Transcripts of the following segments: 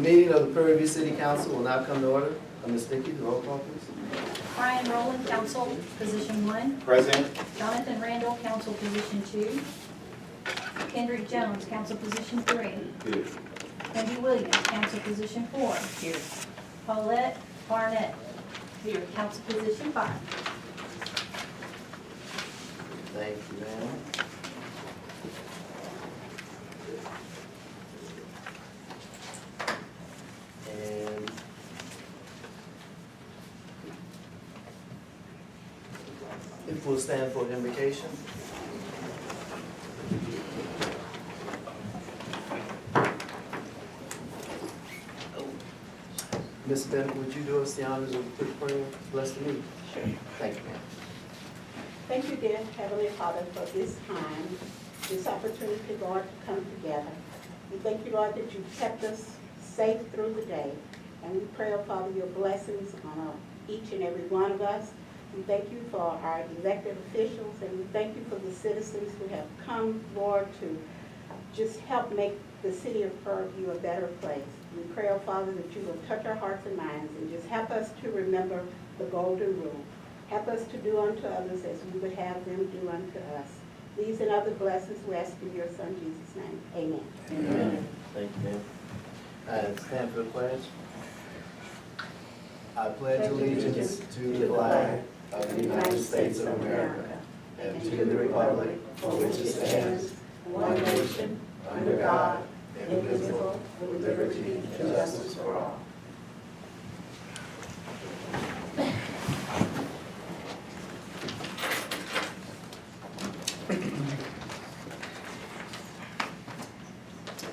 meeting of the Prairie View City Council will now come to order. Ms. Dickey, the roll call, please. Brian Rowland, council position 1. Present. Jonathan Randall, council position 2. Kendrick Jones, council position 3. Here. Wendy Williams, council position 4. Here. Paulette Barnett, here, council position 5. Thank you, ma'am. And if we'll stand for invocation. Ms. Bennett, would you do us the honors of a quick prayer? Bless the meeting. Sure. Thank you, ma'am. Thank you, dear Heavenly Father, for this time, this opportunity, Lord, to come together. We thank you, Lord, that you kept us safe through the day. And we pray, oh Father, your blessings on each and every one of us. We thank you for our elected officials, and we thank you for the citizens who have come, Lord, to just help make the city of Prairie View a better place. We pray, oh Father, that you will touch our hearts and minds and just help us to remember the golden rule. Help us to do unto others as we would have them do unto us. These and other blessings we ask in your Son, Jesus' name. Amen. Amen. Thank you, ma'am. Stand for the pledge. I pledge allegiance to the flag of the United States of America and to the republic for which it stands, one nation, under God, indivisible, with liberty and justice for all.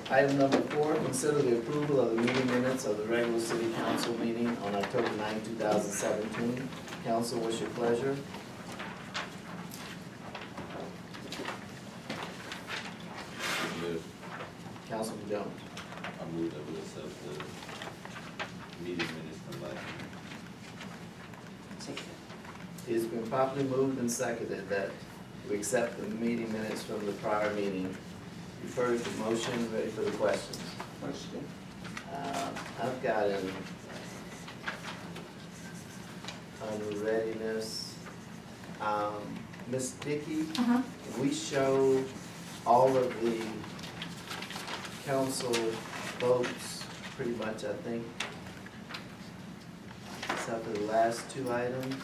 Item number 4, consider the approval of the meeting minutes of the regular city council meeting on October 9, 2017. Council, what's your pleasure? Move. Councilman Jones. I move that we accept the meeting minutes from last week. It's been properly moved and seconded that we accept the meeting minutes from the prior meeting. You've heard the motion, ready for the questions? Question. I've got an unreadiness. Ms. Dickey, we show all of the council votes pretty much, I think, except for the last 2 items.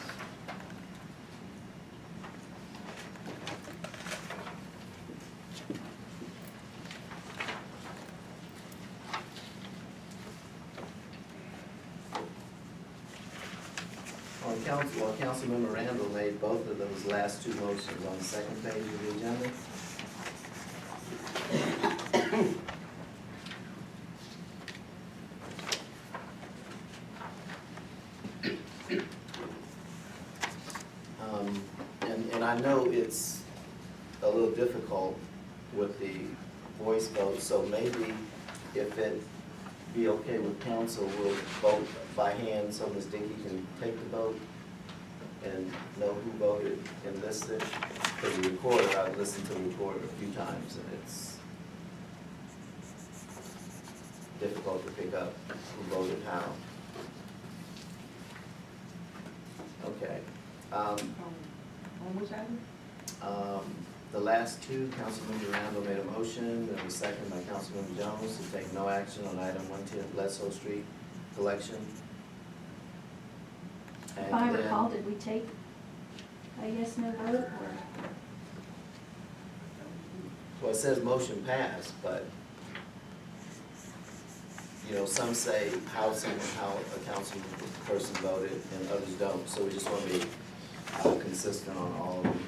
Councilmember Randall made both of those last 2 motions on the second page of the agenda. And I know it's a little difficult with the voice vote, so maybe if it be okay with council, we'll vote by hand so Ms. Dickey can take the vote and know who voted and listed. Because the recorder, I've listened to the recorder a few times, and it's difficult to pick up who voted how. Okay. On which item? The last 2, Councilmember Randall made a motion, and was seconded by Councilmember Jones to take no action on item 110 Bledsoe Street collection. If I recall, did we take a yes, no vote, or? Well, it says motion passed, but, you know, some say how a council person voted and others don't, so we just want to be consistent on all of them.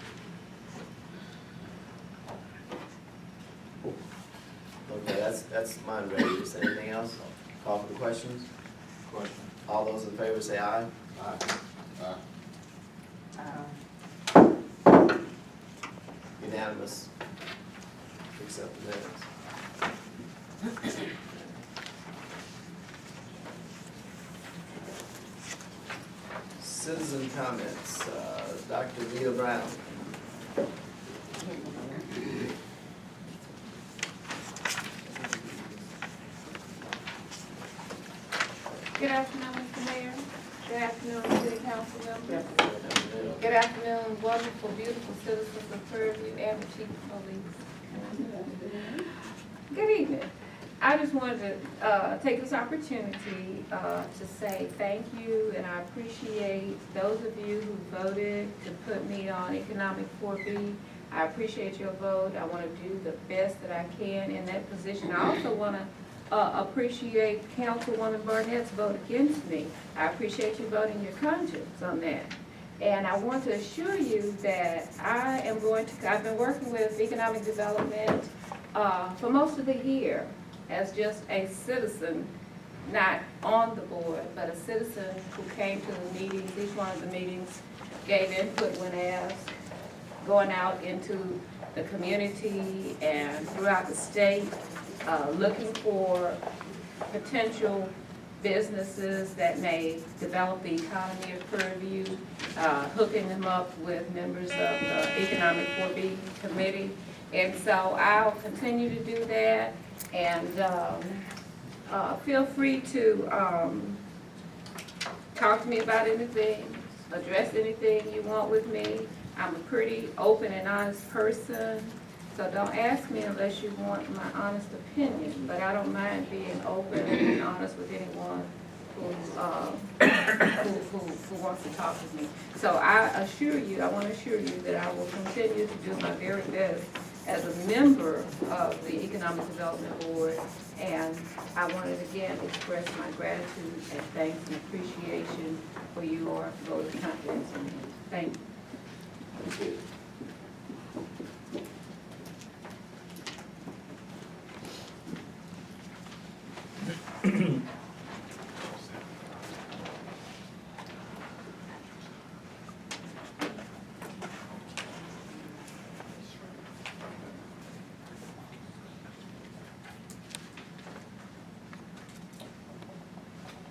Okay, that's mine ready. Is there anything else? Call for the questions? Question. All those in favor say aye. Aye. Aye. Unanimous. Accept the minutes. Citizen comments. Dr. Vita Brown. Good afternoon, Mr. Mayor. Good afternoon, City Council members. Good afternoon, wonderful, beautiful citizens of Prairie View and the Chief of Police. Good evening. I just wanted to take this opportunity to say thank you, and I appreciate those of you who voted to put me on Economic 4B. I appreciate your vote. I want to do the best that I can in that position. I also want to appreciate Councilwoman Barnett's vote against me. I appreciate you voting your conscience on that. And I want to assure you that I am going to, I've been working with economic development for most of the year as just a citizen, not on the board, but a citizen who came to the meetings. Each one of the meetings gave input when asked, going out into the community and throughout the state, looking for potential businesses that may develop the economy of Prairie View, hooking them up with members of the Economic 4B Committee. And so I'll continue to do that, and feel free to talk to me about anything, address anything you want with me. I'm a pretty open and honest person, so don't ask me unless you want my honest opinion, but I don't mind being open and honest with anyone who wants to talk with me. So I want to assure you that I will continue to do my very best as a member of the Economic Development Board, and I wanted to again express my gratitude and thanks and appreciation for your vote of confidence in me. Thank you. Thank you.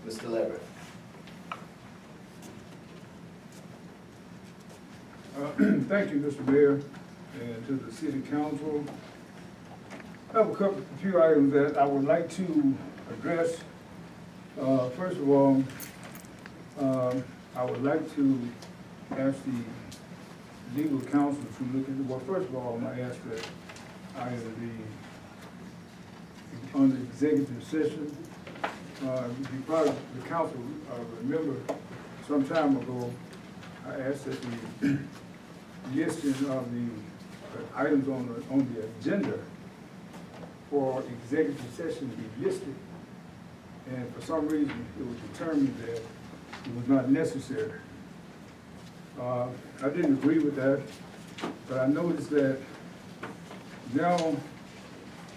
Mr. Leverett. Thank you, Mr. Mayor, and to the City Council. I have a few items that I would like to address. First of all, I would like to ask the legal counsel to look into, well, first of all, I'm going to ask that I on the executive session, you probably, the council remember some time ago, I asked that the listing of the items on the agenda for executive session to be listed, and for some reason it was determined that it was not necessary. I didn't agree with that, but I noticed that now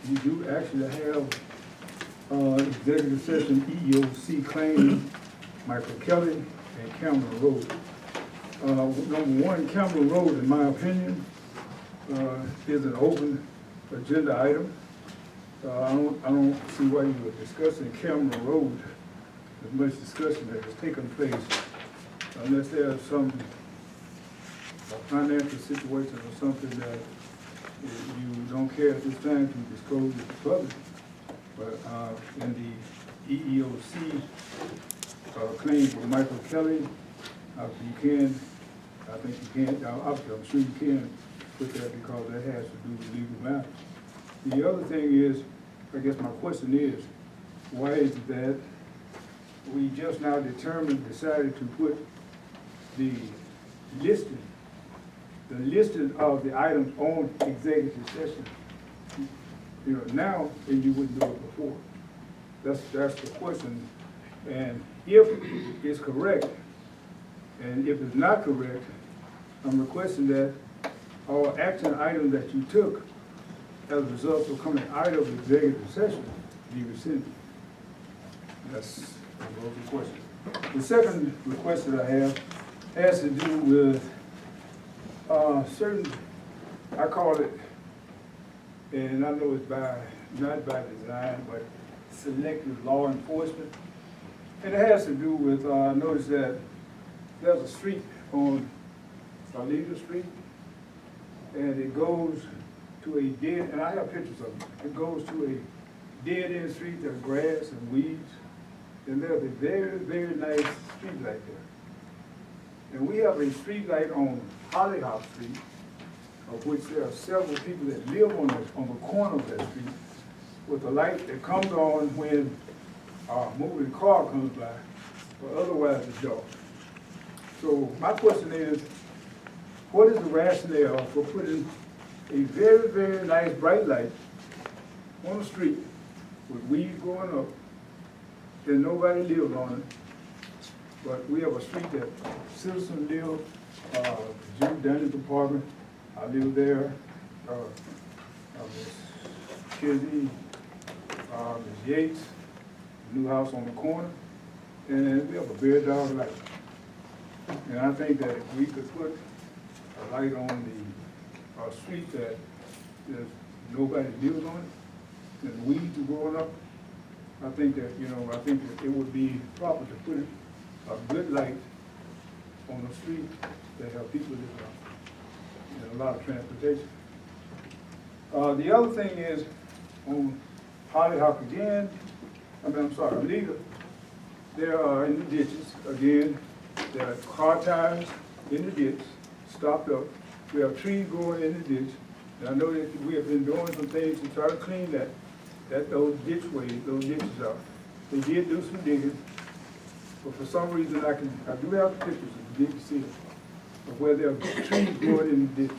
you do actually have executive session EEOC claiming Michael Kelly and Cameron Road. Number one, Cameron Road, in my opinion, is an open agenda item. I don't see why you were discussing Cameron Road, as much discussion that has taken place, unless there's some financial situation or something that you don't care at this time to disclose to the public. But in the EEOC claim for Michael Kelly, I think you can, obviously I'm sure you can put that because that has to do with legal matters. The other thing is, I guess my question is, why is it that we just now decided to put the listing of the items on executive session, now, and you wouldn't do it before? That's the question. And if it's correct, and if it's not correct, I'm requesting that all action items that you took as a result of coming out of executive session be rescinded. That's the question. The second request that I have has to do with certain, I call it, and I know it's not by design, but selective law enforcement. And it has to do with, notice that there's a street on Alita Street, and it goes to a dead, and I have pictures of it. It goes to a dead-end street, there's grass and weeds, and there's a very, very nice street light there. And we have a street light on Hollyhock Street, of which there are several people that live on the corner of that street, with a light that comes on when a moving car comes by, but otherwise it's dark. So my question is, what is the rationale for putting a very, very nice bright light on the street with weeds going up, and nobody lives on it, but we have a street that citizens live, Jim Dunn's apartment, I live there, Ms. Kizzy, Ms. Yates, new house on the corner, and we have a very dark light. And I think that if we could put a light on the street that there's nobody lives on it, and weeds are growing up, I think that, I think that it would be proper to put a good light on the street that have people live on, and a lot of transportation. The other thing is, on Hollyhock again, Leader, there are in the ditches, again, there are car tires in the ditch, stopped up. We have trees growing in the ditch. And I know that we have been doing some things to try to clean those ditches out. They did do some digging, but for some reason I do have pictures of the ditch seal of where there are trees growing in the ditch.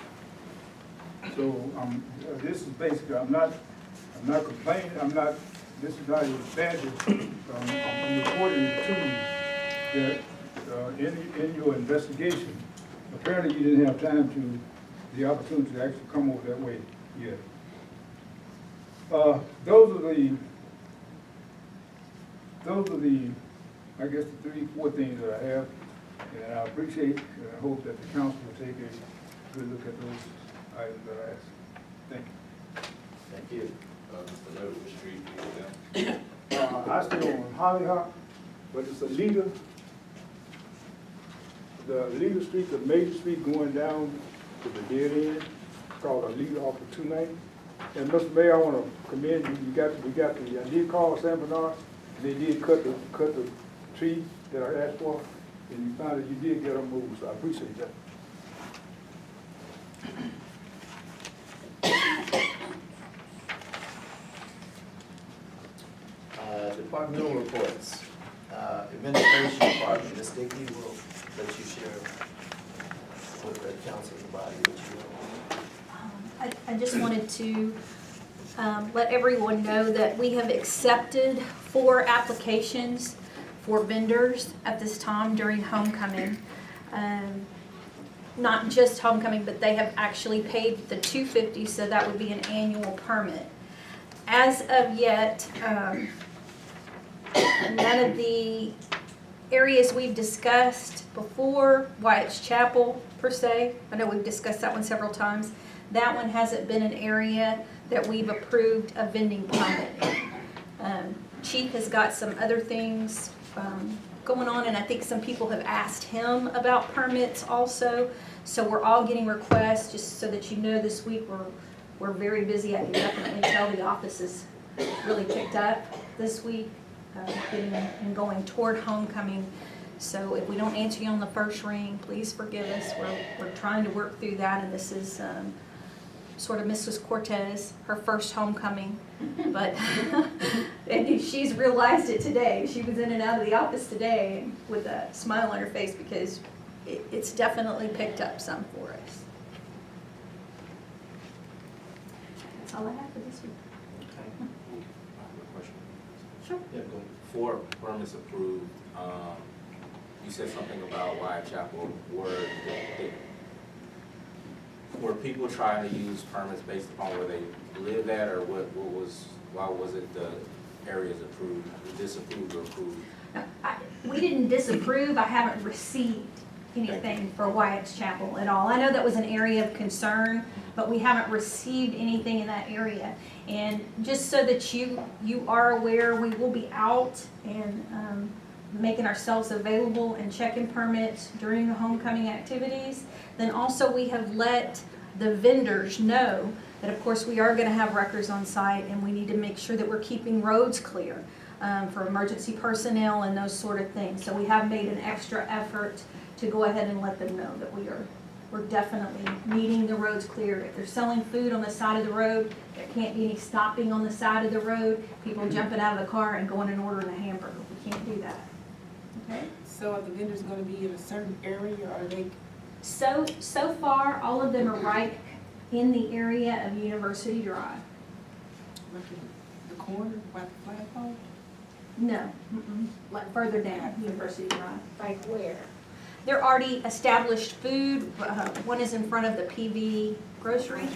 So this is basically, I'm not complaining, this is not even bad, I'm reporting to you that in your investigation, apparently you didn't have the opportunity to actually come over that way yet. Those are the, I guess, the 3-4 things that I have, and I appreciate and I hope that the council will take a good look at those items that I asked. Thank you. Thank you. Mr. Leonard, which street do you live down? I stay on Hollyhock, but it's a leader. The leader street, the major street going down to the dead end, called a leader off of 290. And Mr. Mayor, I want to commend you. I did call San Bernard, and they did cut the tree that I asked for, and you found that you did get them moved, so I appreciate that. Departmental reports. Administration Department, Ms. Dickey will let you share with the council's body what you I just wanted to let everyone know that we have accepted 4 applications for vendors at this time during homecoming. Not just homecoming, but they have actually paid the $250, so that would be an annual permit. As of yet, none of the areas we've discussed before, Wyatt's Chapel per se, I know we've discussed that one several times, that one hasn't been an area that we've approved a vending permit. Chief has got some other things going on, and I think some people have asked him about permits also. So we're all getting requests, just so that you know, this week we're very busy. I can definitely tell the office is really picked up this week, getting and going toward homecoming. So if we don't answer you on the first ring, please forgive us. We're trying to work through that, and this is sort of Mrs. Cortez, her first homecoming, but and she's realized it today. She was in and out of the office today with a smile on her face because it's definitely picked up some for us. That's all I have for this week. Okay. I have a question. Sure. Yeah, for permits approved, you said something about Wyatt Chapel. Were people trying to use permits based upon where they live at, or why was it the areas approved, disapproved or approved? No, we didn't disapprove. I haven't received anything for Wyatt's Chapel at all. I know that was an area of concern, but we haven't received anything in that area. And just so that you are aware, we will be out and making ourselves available and checking permits during the homecoming activities. Then also we have let the vendors know that of course we are going to have wreckers on site and we need to make sure that we're keeping roads clear. for emergency personnel and those sort of things. So we have made an extra effort to go ahead and let them know that we're definitely needing the roads cleared. If they're selling food on the side of the road, there can't be any stopping on the side of the road, people jumping out of the car and going and ordering a hamburger. We can't do that. Okay? So are the vendors gonna be in a certain area, or are they? So far, all of them are right in the area of University Drive. Like in the corner by the flagpole? No, like further down, University Drive. Like where? They're already established food, one is in front of the PV grocery.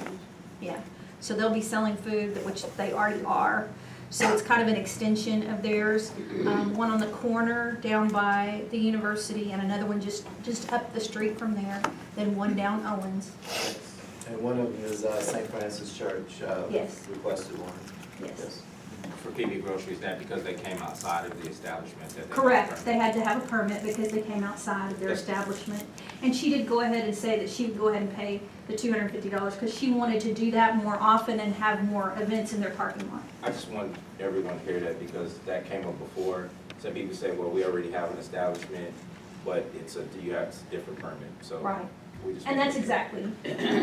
Yeah, so they'll be selling food, which they already are. So it's kind of an extension of theirs. One on the corner down by the university and another one just up the street from there, then one down Owens. And one of them is St. Francis Church. Yes. Requested one. Yes. For PB Groceries, that because they came outside of the establishment that they. Correct, they had to have a permit because they came outside of their Yes. establishment. And she did go ahead and say that she would go ahead and pay the $250 because she wanted to do that more often and have more events in their parking lot. I just want everyone to hear that because that came up before. Some people say, well, we already have an establishment, but you have a different permit, so. Right. we just And want that's to- exactly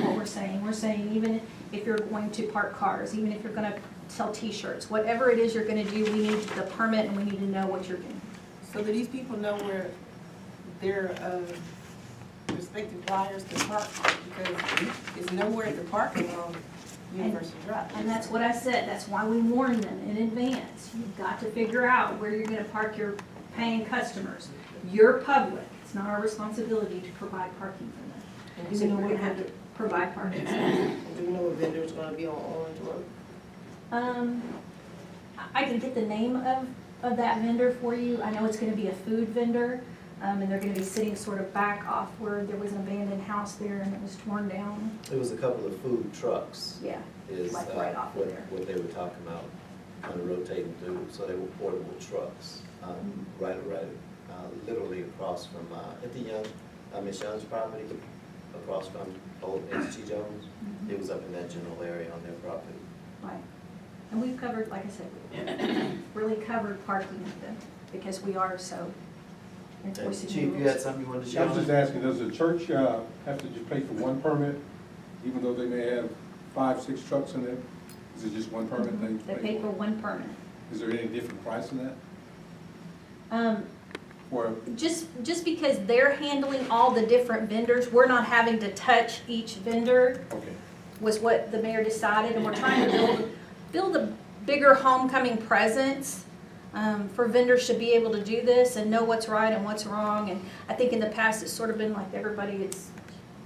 what we're saying. We're saying even if you're going to park cars, even if you're gonna sell T-shirts, whatever it is you're gonna do, we need the permit and we need to know what you're doing. So do these people know where their respective buyers can park? Because it's nowhere to park along University Drive. And that's what I said, that's why we warn them in advance. You've got to figure out where you're gonna park your paying customers. You're public, it's not our responsibility to provide parking for them. So you're gonna have to provide parking. Do you know if vendor's gonna be on Orange Road? I can get the name of that vendor for you. I know it's gonna be a food vendor, and they're gonna be sitting sort of back off where there was an abandoned house there and it was torn down. It was a couple of food trucks Yeah, is Like right off of what there. what they were talking about, kind of rotating through. So they were portable trucks, right, literally across from, at the Miss Young's property, across from old H.G. Jones. Mm-hmm. It was up in that general area on their property. right. And we've covered, like I said, really covered parking with them because we are so And enforcing the Chief, you rules. had something you wanted to I share? was just asking, does the church have to just pay for one permit, even though they may have 5, 6 trucks in there? Is it just one permit They pay for one permit. Is there any different price in that? Or, Just because they're handling all the different vendors, we're not having to touch each vendor, okay, was what the mayor decided, and we're trying to build a bigger homecoming presence for vendors to be able to do this and know what's right and what's wrong. And I think in the past, it's sort of been like everybody, it's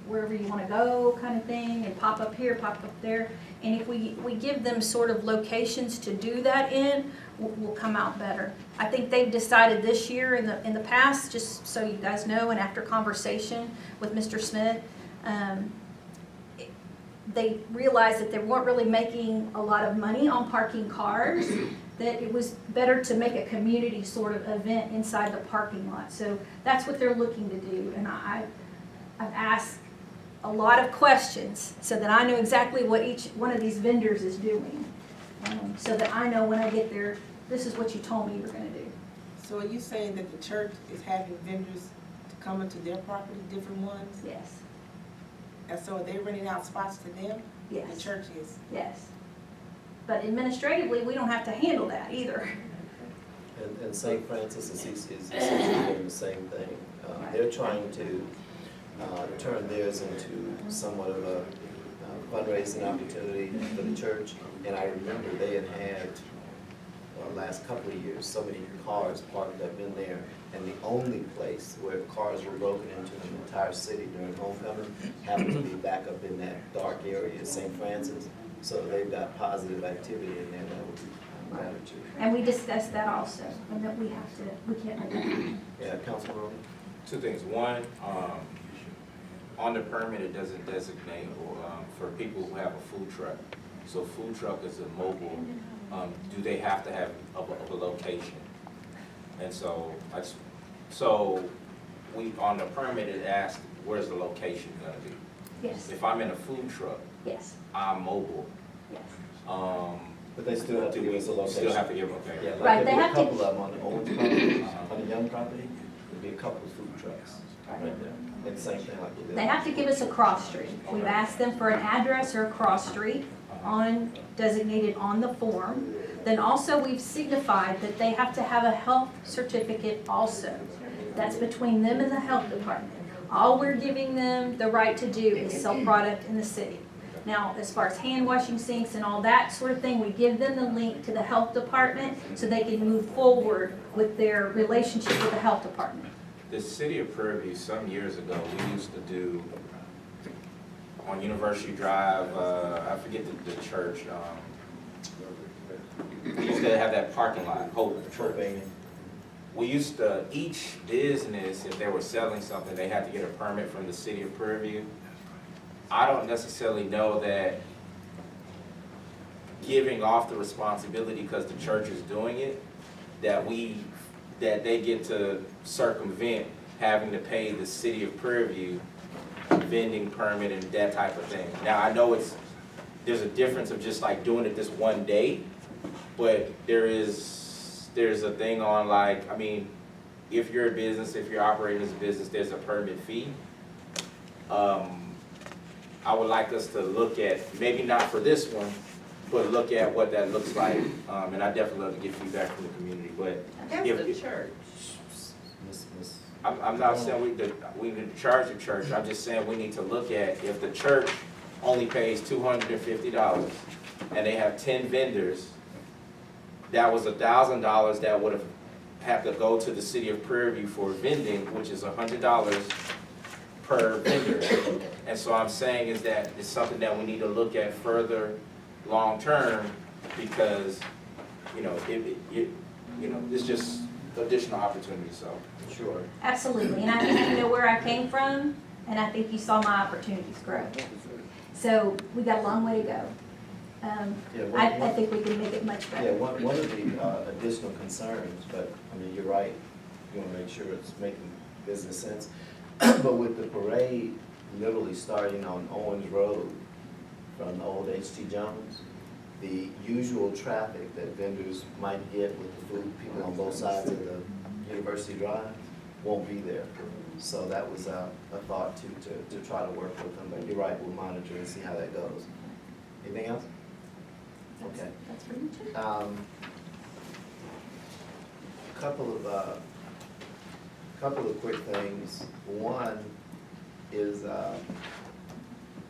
wherever you want to go kind of thing, and pop up here, pop up there. And if we give them sort of locations to do that in, we'll come out better. I think they've decided this year, in the past, just so you guys know, and after conversation with Mr. Smith, they realized that they weren't really making a lot of money on parking cars, that it was better to make a community sort of event inside the parking lot. So that's what they're looking to do, and I've asked a lot of questions so that I know exactly what each one of these vendors is doing. So that I know when I get there, this is what you told me you were gonna do. So are you saying that the church is having vendors to come into their property, different ones? Yes, And so are they renting out spots to them? The yes, church is. yes. But administratively, we don't have to handle that either. And St. Francis is essentially doing the same thing. They're trying to turn theirs into somewhat of a fundraising opportunity for the church. And I remember they had last couple of years, so many cars parked up in there. And the only place where cars were broken into in the entire city during homecoming happened to be back up in that dark area, St. Francis. So they've got positive activity in there that would be gratitude. And we discussed that also, and that we can't do that. Yeah, Councilman Rowley? 2 things. One, on the permit, it doesn't designate for people who have a food truck. So food truck is a mobile, do they have to have a location? And so, on the permit, it asked, where's the location gonna be? Yes, If I'm in a food truck, yes, I'm mobile. yes. But But they still have to give us a location. Still have to give, okay. Yeah, like Right, there'd they be a have to- couple of them on the old property, on the young property, there'd be a couple of food trucks right there. And same thing like we did. They have to give us a cross street. We've asked them for an address or a cross street designated on the form. Then also we've signified that they have to have a health certificate also. That's between them and the health department. All we're giving them the right to do is sell product in the city. Now, as far as hand washing sinks and all that sort of thing, we give them the link to the health department so they can move forward with their relationship with the health department. The city of Prairie View, some years ago, we used to do, on University Drive, I forget the church, we used to have that parking lot, Hope Church. We used to, each business, if they were selling something, they had to get a permit from the city of Prairie View. I don't necessarily know that giving off the responsibility because the church is doing it, that they get to circumvent having to pay the city of Prairie View vending permit and that type of thing. Now, I know there's a difference of just like doing it this one day, but there's a thing on like, I mean, if you're a business, if you're operating as a business, there's a permit fee. I would like us to look at, maybe not for this one, but look at what that looks like. And I definitely love to get feedback from the community, but That's if- the church. Miss- I'm not saying we need to charge the church, I'm just saying we need to look at if the church only pays $250 and they have 10 vendors, that was $1,000 that would have had to go to the city of Prairie View for vending, which is $100 per vendor. And so I'm saying is that it's something that we need to look at further, long-term, because, it's just additional opportunity, so. Sure. Absolutely, and I think you know where I came from, and I think you saw my opportunities grow. So we got a long way to go. Yeah, I think we can make it much Yeah, better. one of the additional concerns, but, I mean, you're right, you wanna make sure it's making business sense. But with the parade literally starting on Owens Road from the old H.T. Jones, the usual traffic that vendors might get with the food, people on both sides of the University Drive, won't be there. So that was a thought to try to work with them, but you're right, we'll monitor and see how that goes. Anything else? Okay. That's pretty much it. Couple of quick things. One is the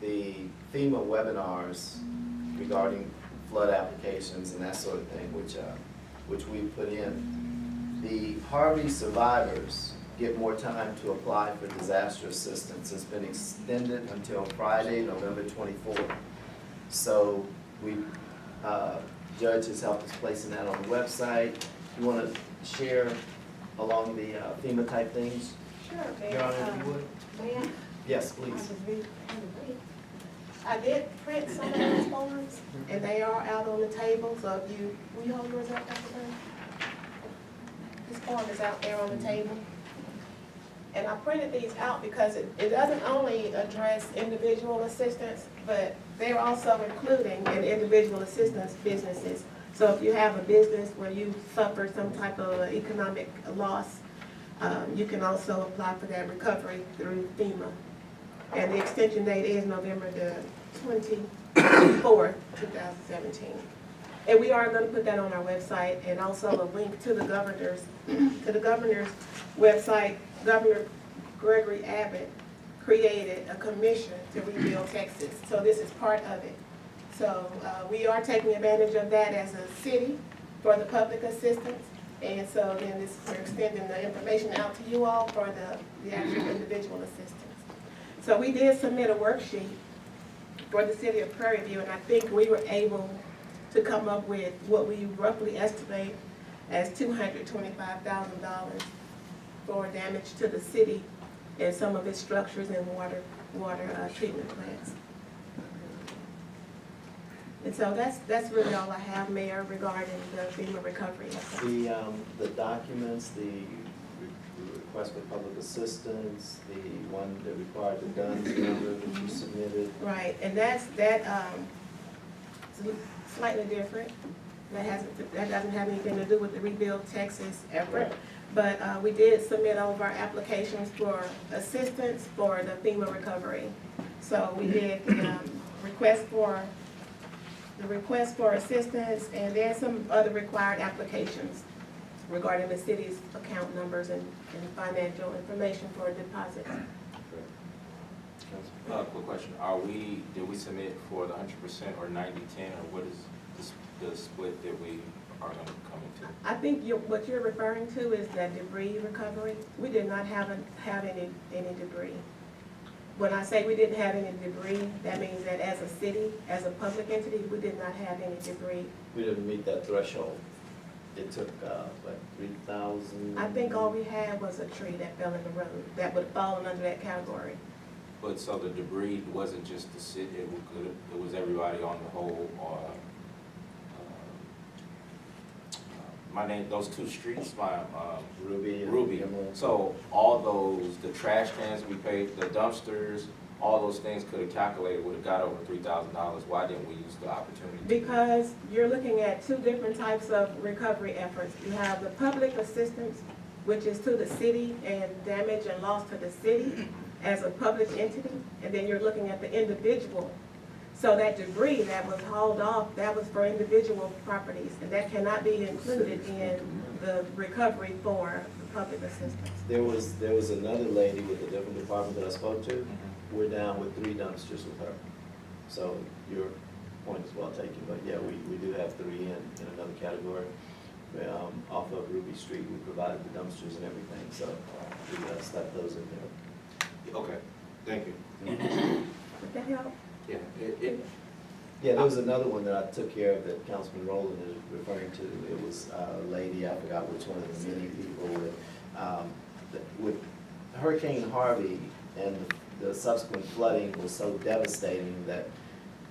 FEMA webinars regarding flood applications and that sort of thing, which we put in. The Harvey survivors get more time to apply for disaster assistance. It's been extended until Friday, November 24th. So Judge has helped us placing that on the website. You want to share along the FEMA type things? Sure, Your Honor, if you would? Ma'am, Yes, I please. was reading. I did print some of those forms, and they are out on the table, so if will you hold yours up, Dr. Burns? This form is out there on the table. And I printed these out because it doesn't only address individual assistance, but they're also including in individual assistance businesses. So if you have a business where you suffer some type of economic loss, you can also apply for that recovery through FEMA. And the extension date is November the 24th, 2017. And we are going to put that on our website, and also a link to the governor's website. Governor Gregory Abbott created a commission to rebuild Texas, so this is part of it. So we are taking advantage of that as a city for the public assistance, and so then we're extending the information out to you all for the actual individual assistance. So we did submit a worksheet for the city of Prairie View, and I think we were able to come up with what we roughly estimate as $225,000 for damage to the city and some of its structures and water treatment plants. And so that's really all I have, Mayor, regarding the FEMA recovery effort. The documents, the request for public assistance, the one that required the DUNS number that you submitted. Right, and that's slightly different. That doesn't have anything to do with the Rebuild Texas effort. But we did submit all of our applications for assistance for the FEMA recovery. So we did the request for assistance, and then some other required applications regarding the city's account numbers and financial information for deposits. Quick question, did we submit for the 100% or 90-10, or what is the split that we are gonna come into? I think what you're referring to is that debris recovery. We did not have any debris. When I say we didn't have any debris, that means that as a city, as a public entity, we did not have any debris. We didn't meet that threshold. It took, what, 3,000? I think all we had was a tree that fell in the road that would have fallen under that category. But so the debris wasn't just the city, it was everybody on the whole, my name, those two streets, Ruby. And Ruby. Emerald. So all those, the trash cans we paid, the dumpsters, all those things could have calculated, would have got over $3,000. Why didn't we use the opportunity? Because you're looking at two different types of recovery efforts. You have the public assistance, which is to the city and damage and loss to the city as a public entity, and then you're looking at the individual. So that debris that was hauled off, that was for individual properties, and that cannot be included in the recovery for the public assistance. There was another lady with a different department that I spoke to. We're down with 3 dumpsters with her. So your point is well taken, but yeah, we do have 3 in another category. Off of Ruby Street, we provided the dumpsters and everything, so we stuck those in there. Okay, thank you. Would that help? Yeah, Yeah, there was another one that I took care of that Councilman Rowland is referring to. It was a lady, I forgot which one of the many people with Hurricane Harvey and the subsequent flooding was so devastating that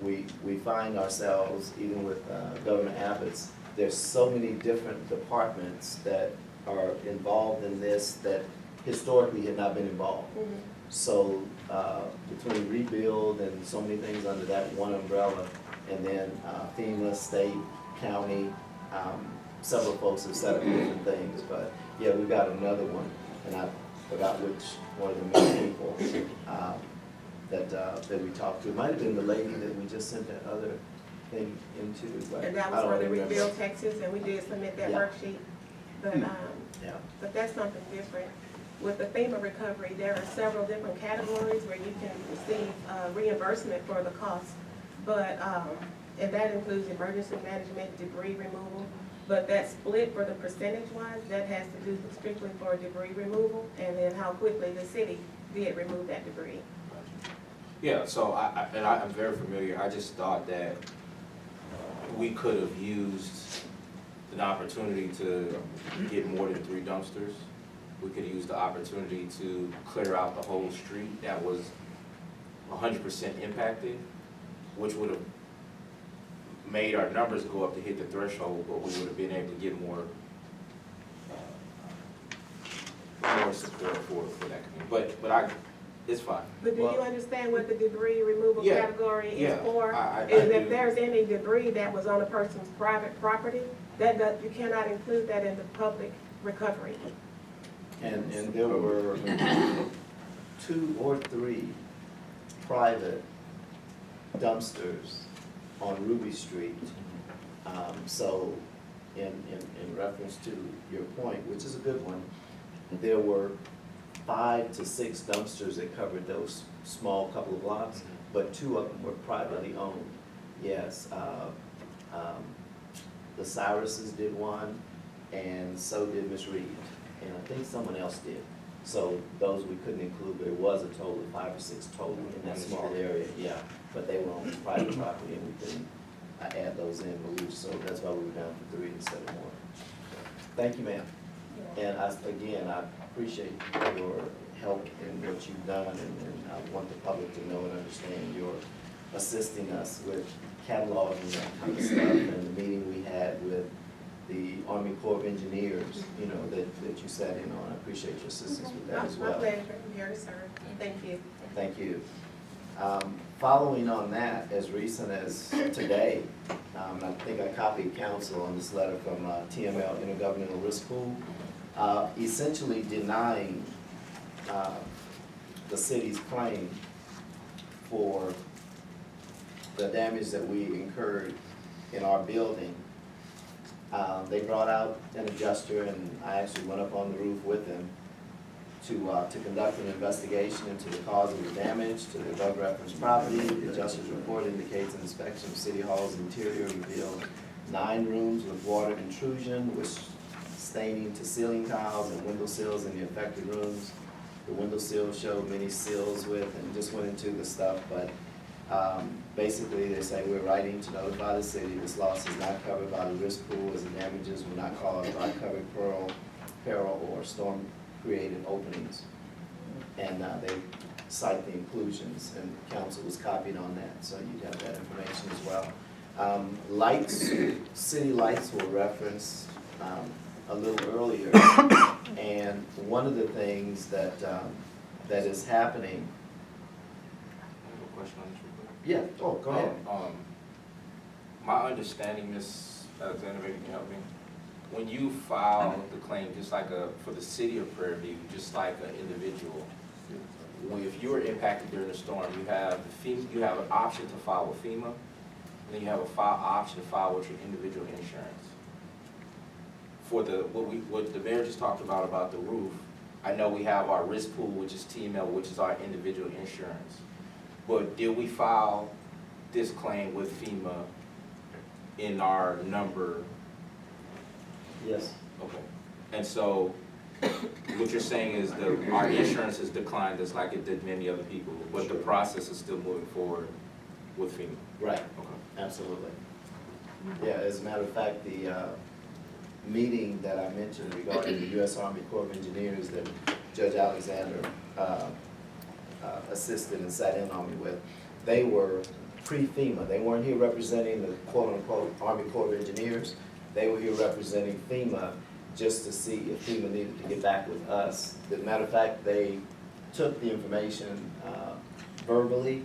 we find ourselves, even with Governor Abbott's, there's so many different departments that are involved in this that historically had not been involved. Mm-hmm. So between rebuild and so many things under that one umbrella, and then FEMA, state, county, several folks have set up different things. But yeah, we got another one, and I forgot which one of the main people that we talked to. It might have been the lady that we just sent that other thing into, but And that I was don't for the remember. Rebuild Texas, and we did submit that Yeah. worksheet. But, Yeah. but that's something different. With the FEMA recovery, there are several different categories where you can receive reimbursement for the cost. But, and that includes emergency management, debris removal. But that split for the percentage-wise, that has to do strictly for debris removal, and then how quickly the city did remove that debris. yeah, so I'm very familiar. I just thought that we could have used an opportunity to get more than 3 dumpsters. We could use the opportunity to clear out the whole street that was 100% impacted, which would have made our numbers go up to hit the threshold, but we would have been able to get more support for that community. But it's fine. But do you understand what the debris removal Yeah, category is yeah, for? I Is do. if there's any debris that was on a person's private property, you cannot include that in the public recovery. And there were 2 or 3 private dumpsters on Ruby Street. So in reference to your point, which is a good one, there were 5 to 6 dumpsters that covered those small couple of blocks, but 2 of them were privately owned. Yes, the Cyruses did one, and so did Miss Reed, and I think someone else did. So those we couldn't include, but it was a total of 5 or 6 total in that small area, yeah. But they were on private property, and we couldn't add those in, but so that's why we were down for 3 instead of 1. Thank you, ma'am. And again, I appreciate your help in what you've done, and I want the public to know and understand your assisting us with cataloging that kind of stuff, and the meeting we had with the Army Corps of Engineers, you know, that you sat in on. I appreciate your assistance with that as My well. pleasure, I'm here to serve. Thank you. Thank you. Following on that, as recent as today, I think I copied council on this letter from TML Intergovernmental Risk Pool, essentially denying the city's claim for the damage that we incurred in our building. They brought out an adjuster, and I actually went up on the roof with them to conduct an investigation into the cause of the damage to the above referenced property. The adjuster's report indicates an inspection of City Hall's interior revealed 9 rooms with water intrusion, with staining to ceiling tiles and window sills in the affected rooms. The window sills showed many seals with, and just went into the stuff, but basically they say we're writing to notify the city this loss is not covered by the risk pool as the damages were not caused by covered peril or storm created openings. And they cite the inclusions, and council was copied on that, so you have that information as well. Lights, city lights were referenced a little earlier, and one of the things that that is happening. I have a question on this real quick. Yeah, oh, go ahead. My understanding, Ms. Alexander, maybe you can help me. When you file the claim, just like for the city of Prairie View, just like an individual, if you were impacted during the storm, you have an option to file with FEMA, and then you have a option to file with your individual insurance. For what the mayor just talked about the roof, I know we have our risk pool, which is TML, which is our individual insurance. But did we file this claim with FEMA in our number? Yes. Okay. And so what you're saying is our insurance has declined just like it did many other people, but the process is still moving forward with FEMA? Right, Okay. absolutely. Yeah, as a matter of fact, the meeting that I mentioned regarding the U.S. Army Corps of Engineers that Judge Alexander assisted and sat in on me with, they were pre-FEMA. They weren't here representing the quote-unquote Army Corps of Engineers. They were here representing FEMA just to see if FEMA needed to get back with us. As a matter of fact, they took the information verbally.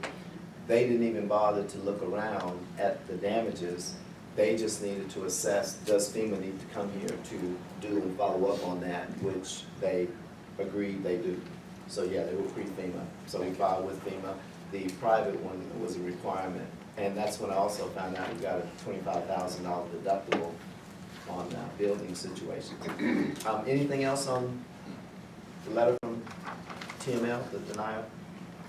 They didn't even bother to look around at the damages. They just needed to assess, does FEMA need to come here to do and follow up on that, which they agreed they do. So yeah, they were pre-FEMA. So we filed with FEMA. The private one was a requirement. And that's when I also found out we got a $25,000 deductible on building situations. Anything else on the letter from TML, the denial?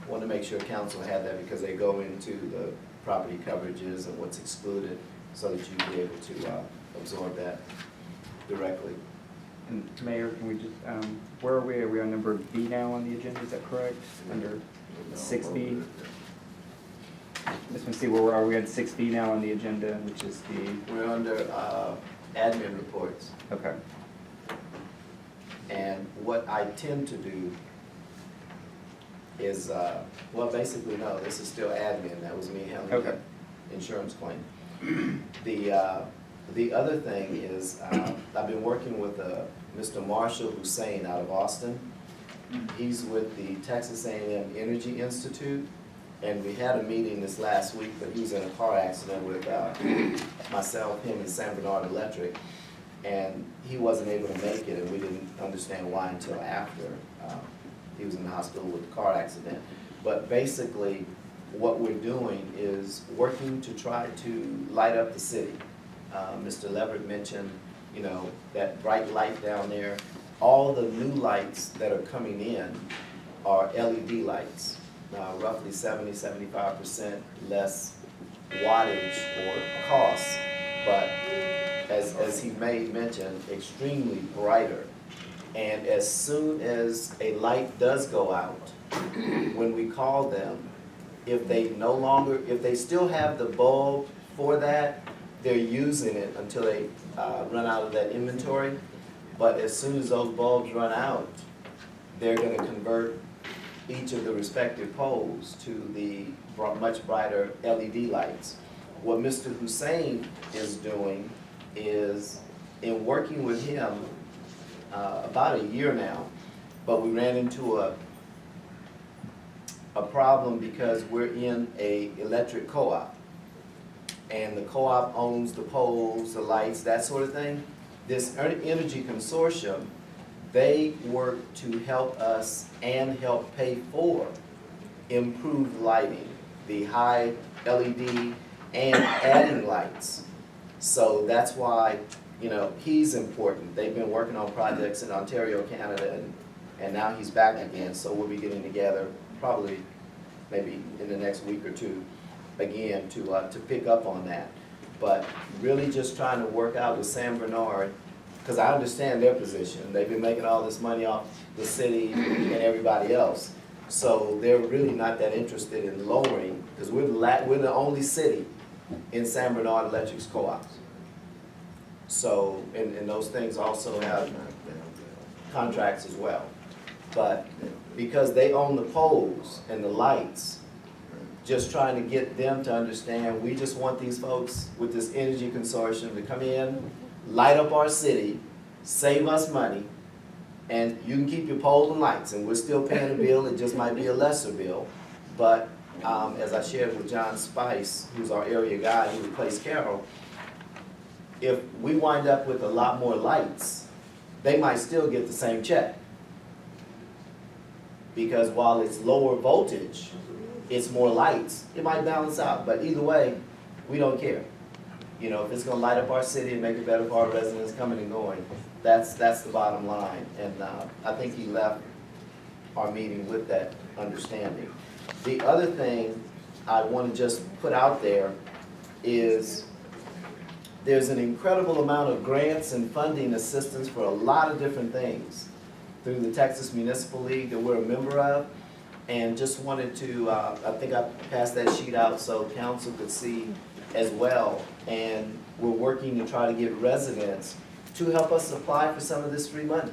I want to make sure council had that because they go into the property coverages and what's excluded so that you'd be able to absorb that directly. And Mayor, can we just, where are we? Are we on number B now on the agenda, is that correct? Under 6B? Just want to see where are we at 6B now on the agenda, which is the... We're under admin reports. Okay. And what I tend to do is, well, basically, no, this is still admin. That was me handling Okay. the insurance claim. The other thing is, I've been working with Mr. Marshall Hussein out of Austin. He's with the Texas A&M Energy Institute, and we had a meeting this last week, but he was in a car accident with myself, him, and San Bernard Electric, and he wasn't able to make it, and we didn't understand why until after he was in the hospital with the car accident. But basically, what we're doing is working to try to light up the city. Mr. Leverett mentioned, you know, that bright light down there. All the new lights that are coming in are LED lights. Roughly 70–75% less wattage or cost, but as he made mention, extremely brighter. And as soon as a light does go out, when we call them, if they still have the bulb for that, they're using it until they run out of that inventory. But as soon as those bulbs run out, they're going to convert each of the respective poles to the much brighter LED lights. What Mr. Hussein is doing is, in working with him about a year now, but we ran into a problem because we're in a electric co-op. And the co-op owns the poles, the lights, that sort of thing. This energy consortium, they work to help us and help pay for improved lighting, the high LED and adding lights. So that's why, you know, he's important. They've been working on projects in Ontario, Canada, and now he's back again. So we'll be getting together probably maybe in the next week or two again to pick up on that. But really just trying to work out with San Bernard, because I understand their position. They've been making all this money off the city and everybody else. So they're really not that interested in lowering, because we're the only city in San Bernard Electric's co-ops. So, and those things also have contracts as well. But because they own the poles and the lights, just trying to get them to understand, we just want these folks with this energy consortium to come in, light up our city, save us money, and you can keep your poles and lights, and we're still paying a bill. It just might be a lesser bill. But as I shared with John Spice, who's our area guy who replaced Carol, if we wind up with a lot more lights, they might still get the same check. Because while it's lower voltage, it's more lights, it might balance out. But either way, we don't care. You know, if it's gonna light up our city and make it better for our residents coming and going, that's the bottom line. And I think he left our meeting with that understanding. The other thing I want to just put out there is there's an incredible amount of grants and funding assistance for a lot of different things through the Texas Municipal League that we're a member of. And just wanted to, I think I passed that sheet out so council could see as well. And we're working to try to get residents to help us apply for some of this free money.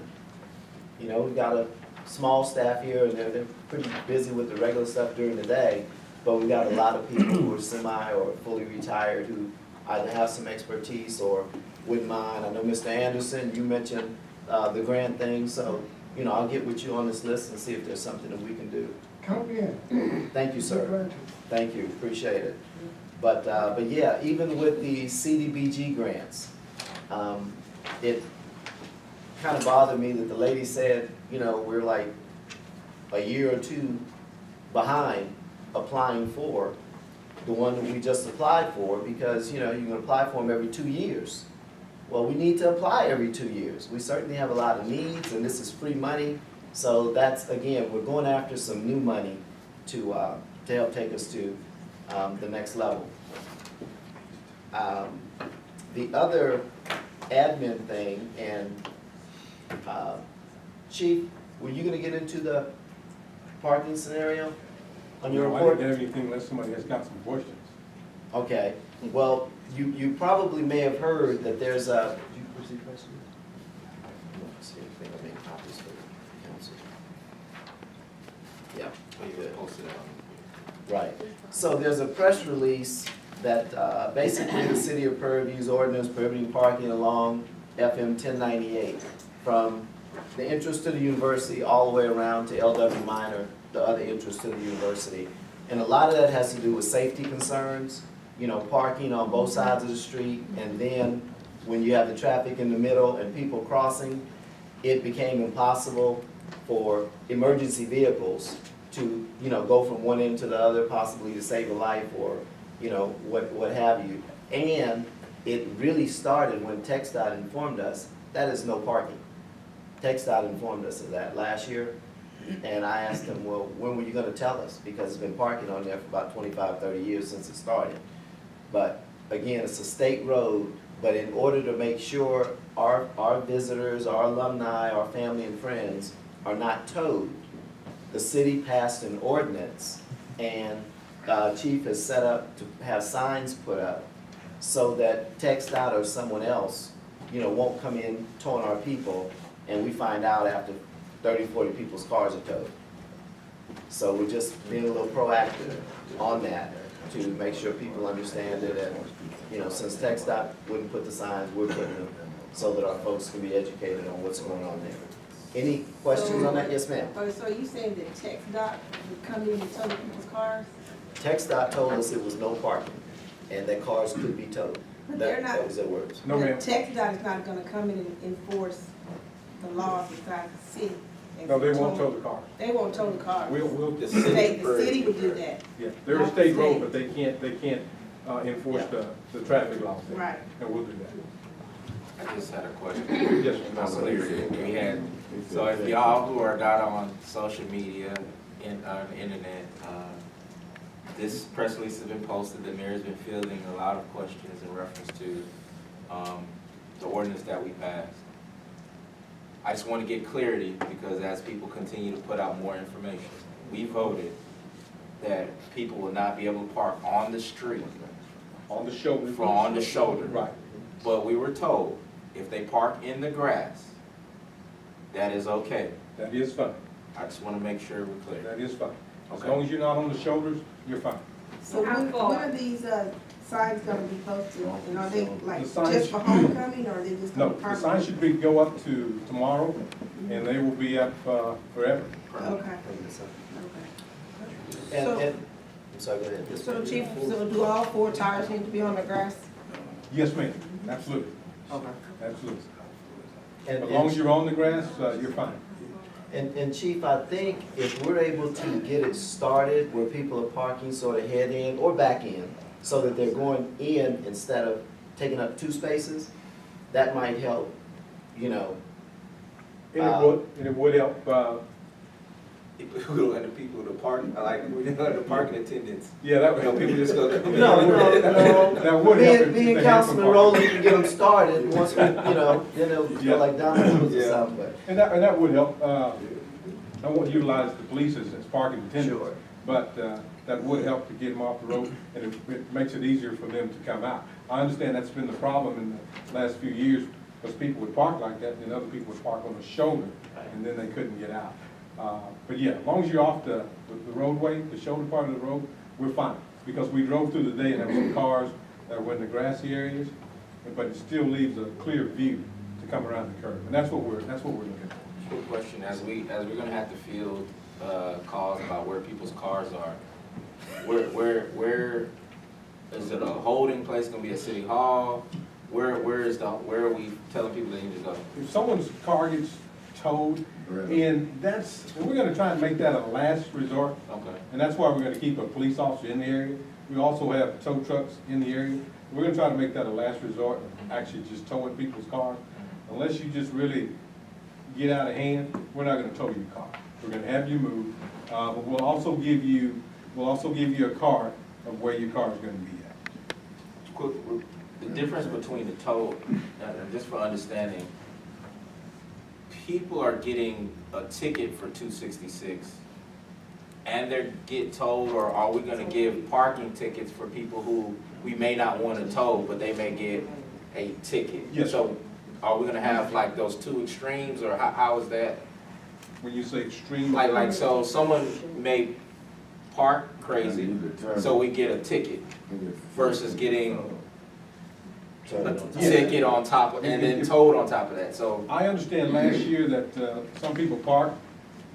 You know, we've got a small staff here and they're pretty busy with the regular stuff during the day, but we've got a lot of people who are semi or fully retired who either have some expertise or wouldn't mind. I know Mr. Anderson, you mentioned the grant thing, so you know, I'll get with you on this list and see if there's something that we can do. Come in. Thank you, sir. Thank you, appreciate it. But yeah, even with the CDBG grants, it kind of bothered me that the lady said, you know, we're like a year or two behind applying for the one that we just applied for, because, you know, you can apply for them every 2 years. Well, we need to apply every 2 years. We certainly have a lot of needs, and this is free money. So that's, again, we're going after some new money to help take us to the next level. The other admin thing, and Chief, were you gonna get into the parking scenario on your No, report? I didn't have anything unless somebody has got some questions. Okay, well, you probably may have heard that there's a. Did you proceed, President? Let's see if they can make copies for the council. Yeah, We good. posted it on. Right. So there's a press release that basically the City of Prairie View's ordinance prohibiting parking along FM 1098 from the entrance to the university all the way around to LW Minor, the other entrance to the university. And a lot of that has to do with safety concerns, you know, parking on both sides of the street, and then when you have the traffic in the middle and people crossing, it became impossible for emergency vehicles to, you know, go from one end to the other, possibly to save a life or, you know, what have you. And it really started when TxDOT informed us that is no parking. TxDOT informed us of that last year, and I asked them, well, when were you gonna tell us? Because it's been parking on there for about 25, 30 years since it started. But again, it's a state road, but in order to make sure our visitors, our alumni, our family and friends are not towed, the city passed an ordinance, and Chief has set up to have signs put up so that TxDOT or someone else, you know, won't come in towing our people, and we find out after 30, 40 people's cars are towed. So we're just being a little proactive on that to make sure people understand it, and, you know, since TxDOT wouldn't put the signs, we're putting them so that our folks can be educated on what's going on there. Any questions on that? Yes, ma'am. Oh, so you saying that Tex Dot would come in and tow people's cars? TxDOT told us it was no parking and that cars could be towed. But they're That not, was their words. No, ma'am. Tex Dot is not gonna come in and enforce the laws inside the city. No, they won't tow the cars. They won't tow the cars. We'll, The The city city would do that. yeah, they're a state road, but they can't enforce the traffic laws. there. Right. And we'll do that. I just had a question. Yes, Not sir. clear. We had, so if y'all who are not on social media and on the internet, this press release has been posted, the mayor's been fielding a lot of questions in reference to, the ordinance that we passed. I just want to get clarity because as people continue to put out more information, we voted that people will not be able to park on the street, On the shoulder. on the shoulder. Right. But we were told, if they park in the grass, that is okay. That is fine. I just want to make sure we're clear. That is fine. As Okay. long as you're not on the shoulders, you're fine. So How when far? are these, signs gonna be posted? And are they like The signs- just for homecoming or are they just No, gonna be the sign permanent? should be, go up to tomorrow, and they will be up forever. Okay, And, So- and, I'm sorry, go ahead. Yes, so ma'am. Chief, so do all four tires need to be on the grass? Yes, ma'am, absolutely, Okay. absolutely. And- As long as you're on the grass, you're fine. And Chief, I think if we're able to get it started where people are parking sort of head in or back in, so that they're going in instead of taking up two spaces, that might help, you know. And it would help, People and the people, the park, the parking attendants. yeah, that You know, would. people just go come in. That would help. Me and Councilman Rowland can get them started, once we, then it'll Yeah. go like down the Yeah. south way. And that would help. I won't utilize the police as parking attendants. Sure. But that would help to get them off the road, and it makes it easier for them to come out. I understand that's been the problem in the last few years, because people would park like that, and then other people would park on the shoulder, and then they couldn't get out. But yeah, as long as you're off the roadway, the shoulder part of the road, we're fine. Because we drove through the day and there were some cars that were in the grassy areas, but it still leaves a clear view to come around the curve. And that's what we're looking for. Quick question, as we're gonna have to field, calls about where people's cars are, where, is it a holding place, gonna be a city hall? Where are we telling people they need to go? If someone's car gets towed, and we're gonna try and make that a last resort. Okay. And that's why we're gonna keep a police officer in the area. We also have tow trucks in the area. We're gonna try to make that a last resort, and actually just towing people's cars. Unless you just really get out of hand, we're not gonna tow your car. We're gonna have you move, but we'll also give you a card of where your car is gonna be at. Quick, the difference between the tow, just for understanding, people are getting a ticket for 266 and they're get towed, or are we gonna give parking tickets for people who we may not want to tow, but they may get a ticket? Yes. So are we gonna have like those two extremes, or how is that? When you say extreme. So someone may park crazy, so we get a ticket versus getting a ticket on top of, and then towed on top of that, so. I understand last year that some people parked,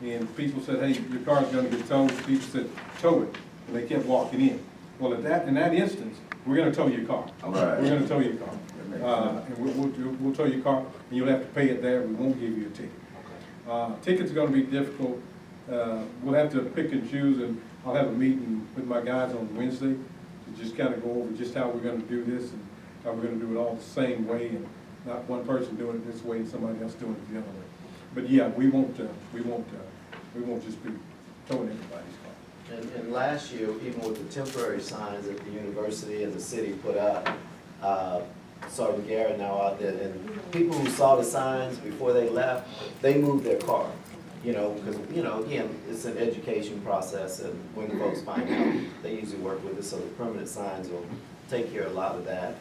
and people said, hey, your car's gonna get towed. People said, tow it, and they kept walking in. Well, in that instance, we're gonna tow your car. Right. We're gonna tow your car. And we'll tow your car, and you'll have to pay it there. We won't give you a ticket. Tickets are gonna be difficult. We'll have to pick and choose, and I'll have a meeting with my guys on Wednesday to just kind of go over just how we're gonna do this, and how we're gonna do it all the same way, and not one person doing it this way and somebody else doing it the other way. But yeah, we won't just be towing everybody's car. And last year, even with the temporary signs that the university and the city put up, Sergeant Garrett now out there, and people who saw the signs before they left, they moved their car. Because, again, it's an education process, and when the folks find out, they usually work with us, so the permanent signs will take care of a lot of that.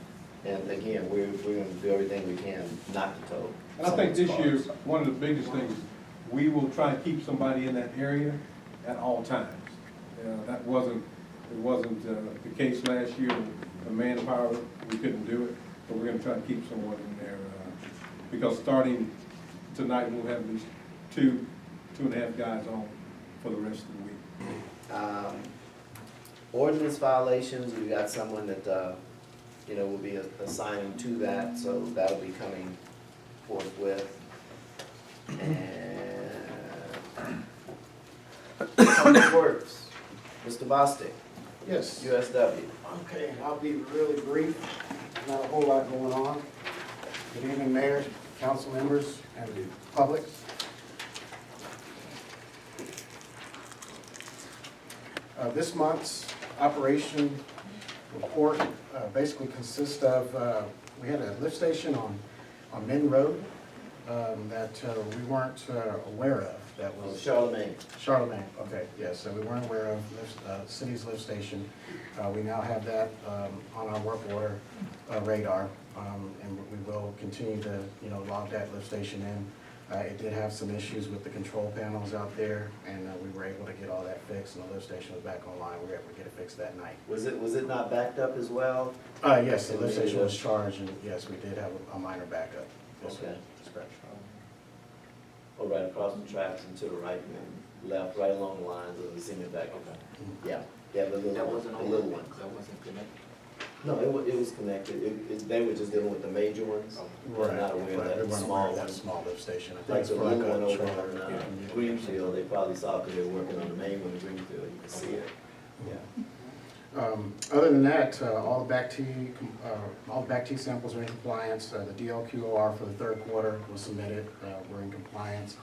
And again, we're gonna do everything we can not to tow. And I think this someone's year, cars. one of the biggest things, we will try and keep somebody in that area at all times. It wasn't the case last year, the manpower, we couldn't do it, but we're gonna try to keep someone in there, because starting tonight, we'll have at least two and a half guys on for the rest of the week. Ordinance violations, we've got someone that, will be assigning to that, so that'll be coming forthwith. And Public Works, Mr. Bostic, Yes. USW. Okay, I'll be really brief. Not a whole lot going on. Good evening, Mayor, council members, and the public. This month's operation report basically consists of, we had a lift station on Min Road that we weren't aware of. That was Charlemagne. Charlemagne, okay, yes, so we weren't aware of the city's lift station. We now have that on our work order radar, and we will continue to, log that lift station in. It did have some issues with the control panels out there, and we were able to get all that fixed, and the lift station was back online. We were able to get it fixed that night. Was it not backed up as well? Yes, the lift station was charged, and yes, we did have a minor backup. Yes, sir. Okay. That's correct. Or right across the tracks and to the right and left, right along the lines of the cement back. Yeah, the little That one, wasn't the on, little one. that wasn't connected. No, it was connected. They were just dealing with the major ones. We're not aware of Right, we that weren't aware small of one. that small lift station. I think Like it's the for little like one a over trailer. on Greenfield, they probably saw because they were working on the main one in Greenfield. You can see it. Yeah. Other than that, all the back T samples are in compliance. The DLQOR for the third quarter was submitted. We're in compliance.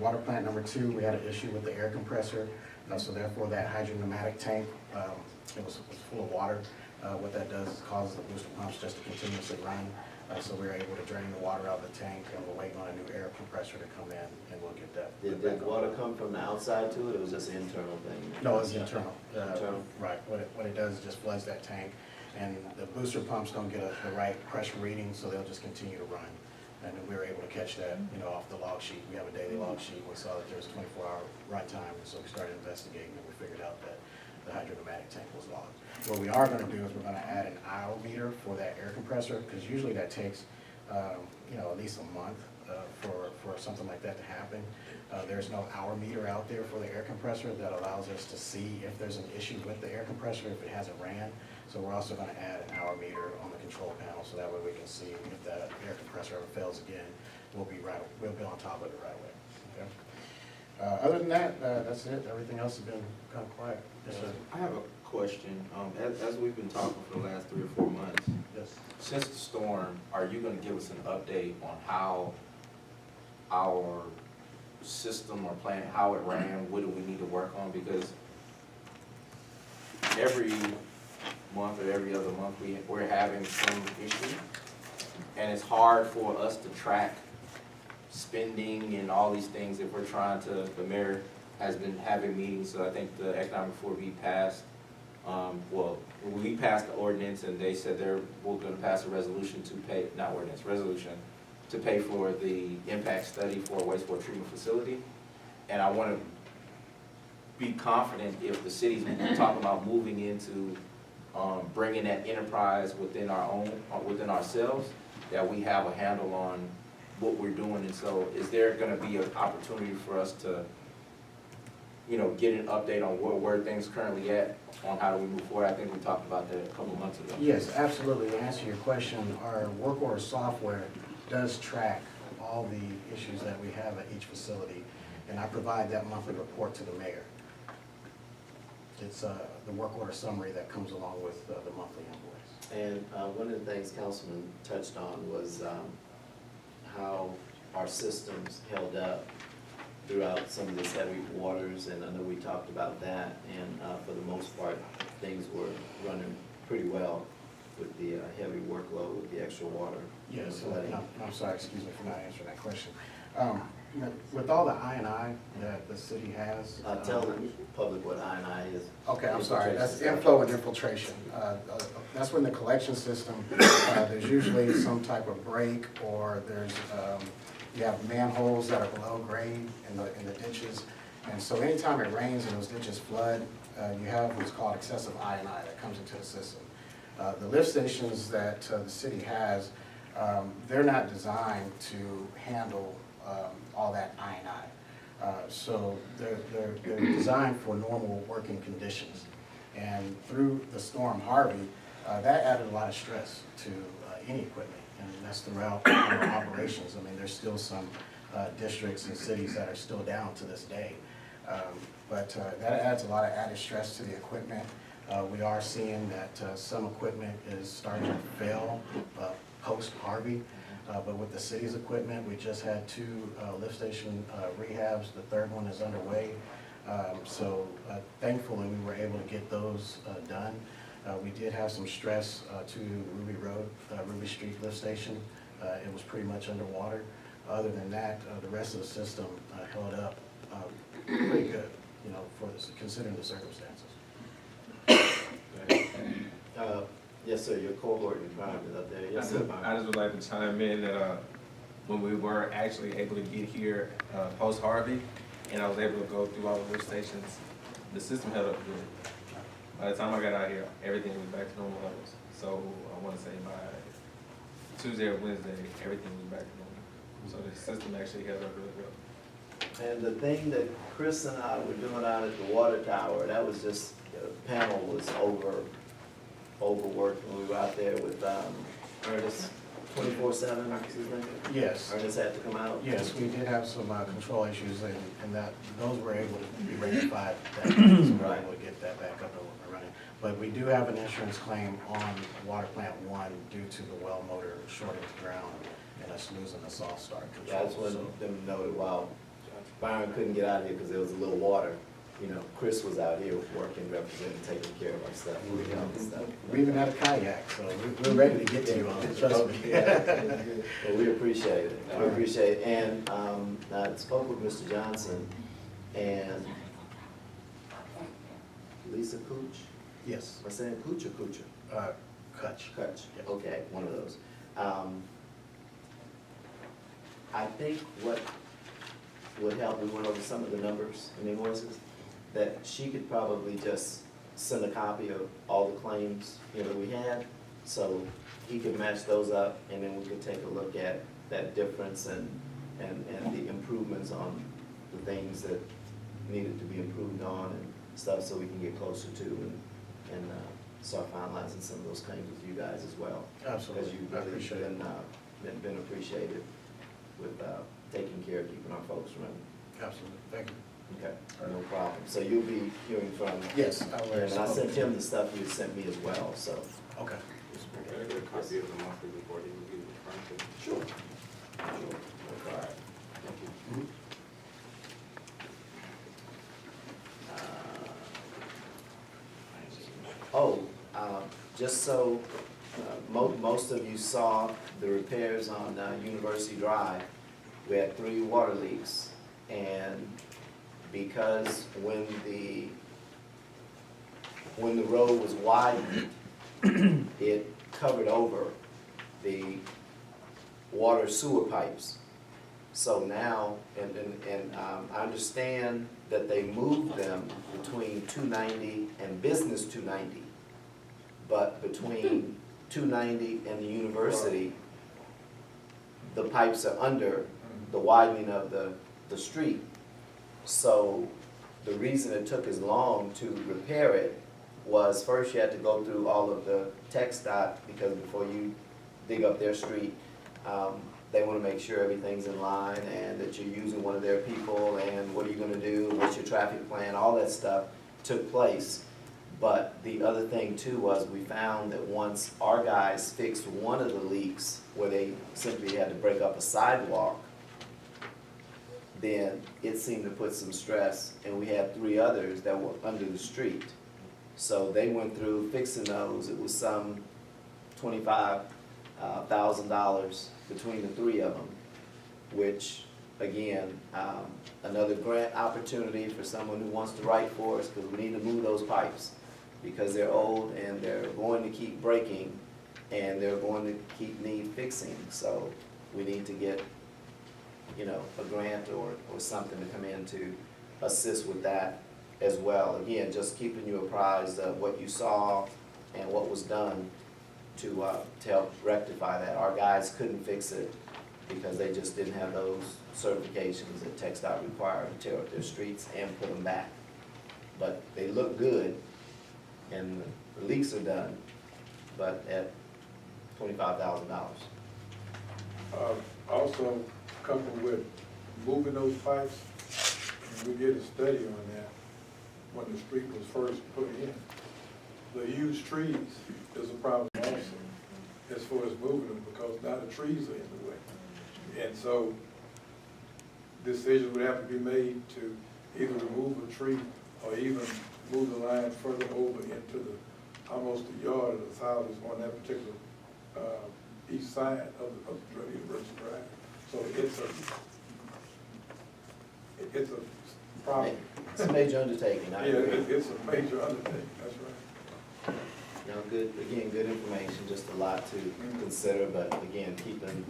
Water plant number 2, we had an issue with the air compressor, so therefore that hydropneumatic tank, it was full of water. What that does is causes the booster pumps just to continuously run. So we were able to drain the water out of the tank, and we're waiting on a new air compressor to come in, and we'll get that. Did back on. water come from the outside to it, or was it just an internal thing? No, it's internal. Internal? Right, what it does is just floods that tank, and the booster pumps don't get the right pressure reading, so they'll just continue to run. And we were able to catch that, off the log sheet. We have a daily log sheet. We saw that there was a 24-hour run time, and so we started investigating, and we figured out that the hydropneumatic tank was logged. What we are gonna do is we're gonna add an hour meter for that air compressor, because usually that takes, at least a month for something like that to happen. There's no hour meter out there for the air compressor that allows us to see if there's an issue with the air compressor, if it hasn't ran. So we're also gonna add an hour meter on the control panel, so that way we can see if that air compressor ever fails again, we'll be on top of it right away, okay? Other than that, that's it. Everything else has been kind of quiet. Yes, sir. I have a question. As we've been talking for the last 3 or 4 months, Yes. since the storm, are you gonna give us an update on how our system or plan, how it ran, what do we need to work on? Because every month or every other month, we're having some issue. And it's hard for us to track spending and all these things if we're trying to, the mayor has been having meetings, so I think the economic 4B passed, we passed the ordinance and they said we're gonna pass a resolution to pay, not ordinance, resolution, to pay for the impact study for a wastewater treatment facility. And I wanna be confident if the city's talking about moving into bringing that enterprise within ourselves, that we have a handle on what we're doing. And so is there gonna be an opportunity for us to, get an update on where things currently at, on how do we move forward? I think we talked about that a couple months ago. Yes, absolutely. To answer your question, our work order software does track all the issues that we have at each facility, and I provide that monthly report to the mayor. It's the work order summary that comes along with the monthly invoice. And one of the things Councilman touched on was how our systems held up throughout some of these heavy waters, and I know we talked about that, and for the most part, things were running pretty well with the heavy workload, with the extra water. Yes, flooding. I'm sorry, excuse me for not answering that question. With all the I&I that the city has. Tell the public what I&I is. Okay, I'm sorry, that's Infiltration. inflow and infiltration. That's when the collection system, there's usually some type of break, or there's, you have manholes that are below grade in the ditches. And so anytime it rains and those ditches flood, you have what's called excessive I&I that comes into the system. The lift stations that the city has, they're not designed to handle all that I&I. So they're designed for normal working conditions. And through the storm Harvey, that added a lot of stress to any equipment, and that's throughout operations. I mean, there's still some districts and cities that are still down to this day. But that adds a lot of added stress to the equipment. We are seeing that some equipment is starting to fail post-Harvey. But with the city's equipment, we just had 2 lift station rehabs. The third one is underway. So thankfully, we were able to get those done. We did have some stress to Ruby Road, Ruby Street lift station. It was pretty much underwater. Other than that, the rest of the system held up pretty good, you know, considering the circumstances. Yes, sir, your cohort environment up there, yes, sir. I just would like to chime in that when we were actually able to get here post-Harvey, and I was able to go through all the lift stations, the system held up good. By the time I got out here, everything was back to normal levels. So I want to say by Tuesday or Wednesday, everything was back to normal. So the system actually held up really well. And the thing that Chris and I were doing out at the water tower, that was just, the panel was overworked when we were out there with Ernest, 24/7, what's his name? Yes. Ernest had to come out? Yes, we did have some control issues, and that those were able to be rectified. So we were able to get that back up and running. But we do have an insurance claim on Water Plant 1 due to the well motor shorting the ground and us losing the soft start control. That's when them noted, wow, Byron couldn't get out of here because there was a little water. You know, Chris was out here working, representing, taking care of our stuff. We even had a kayak, so we're ready to get to you on it, trust me. Well, we appreciate it. We appreciate it. And I spoke with Mr. Johnson and Lisa Cooch. Yes. Am I saying Cooch or Coocher? Kutch. Kutch, Yes. okay, one of those. I think what would help, we went over some of the numbers and invoices, that she could probably just send a copy of all the claims, you know, that we had, so he could match those up, and then we could take a look at that difference and the improvements on the things that needed to be improved on and stuff, so we can get closer to and start finalizing some of those claims with you guys as well. Absolutely. Because you've I really appreciate it. been appreciated with taking care of keeping our folks running. Absolutely, thank you. Okay, no problem. So you'll be hearing from. Yes, I will. And I sent him the stuff you sent me as well, so. Okay. Can I get a copy of the monthly report he reviewed with Franklin? Sure. Sure. All right, thank you. Just so most of you saw the repairs on University Drive, we had 3 water leaks. And because when the road was widened, it covered over the water sewer pipes. So now, and I understand that they moved them between 290 and Business 290. But between 290 and the university, the pipes are under the widening of the street. So the reason it took as long to repair it was first you had to go through all of the TxDOT, because before you dig up their street, they want to make sure everything's in line and that you're using one of their people, and what are you going to do, what's your traffic plan, all that stuff took place. But the other thing too was we found that once our guys fixed one of the leaks where they simply had to break up a sidewalk, then it seemed to put some stress, and we had 3 others that were under the street. So they went through fixing those. It was some $25,000 between the 3 of them, which again, another grant opportunity for someone who wants to write for us, because we need to move those pipes because they're old and they're going to keep breaking and they're going to need fixing. So we need to get, you know, a grant or something to come in to assist with that as well. Again, just keeping you apprised of what you saw and what was done to help rectify that. Our guys couldn't fix it, because they just didn't have those certifications that TxDOT required to tear up their streets and put them back. But they look good, and the leaks are done, but at $25,000. Also, coupled with moving those pipes, we did a study on that when the street was first put in. The huge trees is a problem also, as far as moving them, because now the trees are in the way. And so, decisions would have to be made to either remove a tree or even move the line further over into the, almost the yard of the houses on that particular, east side of the University Drive. So it's a problem. It's a major undertaking, I agree. It's a major undertaking, that's right. You know, good, again, good information, just a lot to consider, but again, keeping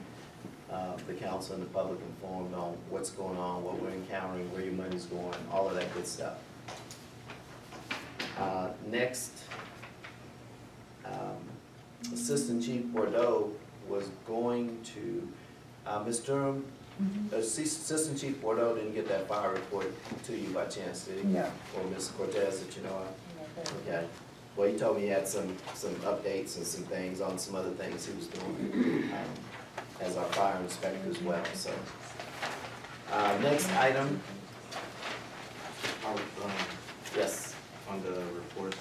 the council and the public informed on what's going on, what we're encountering, where your money's going, all of that good stuff. Next, Assistant Chief Bordeaux was going to, Ms. Durham, Assistant Chief Bordeaux didn't get that fire report to you by chance, did he? No. Or Ms. Cortez that you know of? Okay. Well, he told me he had some updates and some things on some other things he was doing as our fire inspector as well, so. Next item. Yes. On the reports,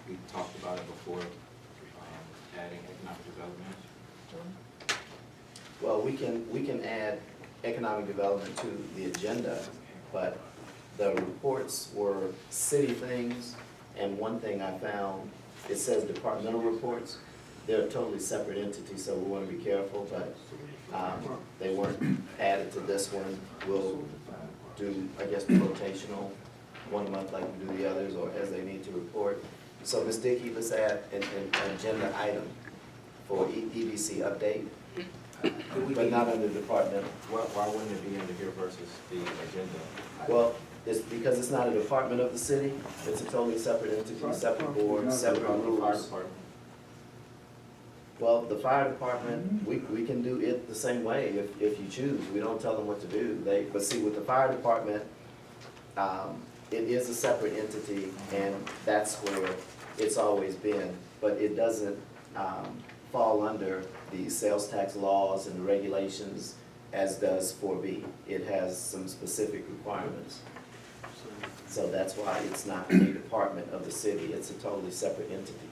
we talked about it before, adding economic development. Well, we can add economic development to the agenda, but the reports were city things, and one thing I found, it says departmental reports. They're a totally separate entity, so we want to be careful, but they weren't added to this one. We'll do, I guess, the rotational, 1 month like we do the others, or as they need to report. So Ms. Dickey, let's add an agenda item for EDC update, but not under departmental. Why wouldn't it be under here versus the agenda? Well, it's because it's not a department of the city, it's a totally separate entity, separate board, separate Fire rules. department. Well, the fire department, we can do it the same way if you choose. We don't tell them what to do. But see, with the fire department, it is a separate entity, and that's where it's always been. But it doesn't fall under the sales tax laws and the regulations as does 4B. It has some specific requirements. So that's why it's not a department of the city. It's a totally separate entity.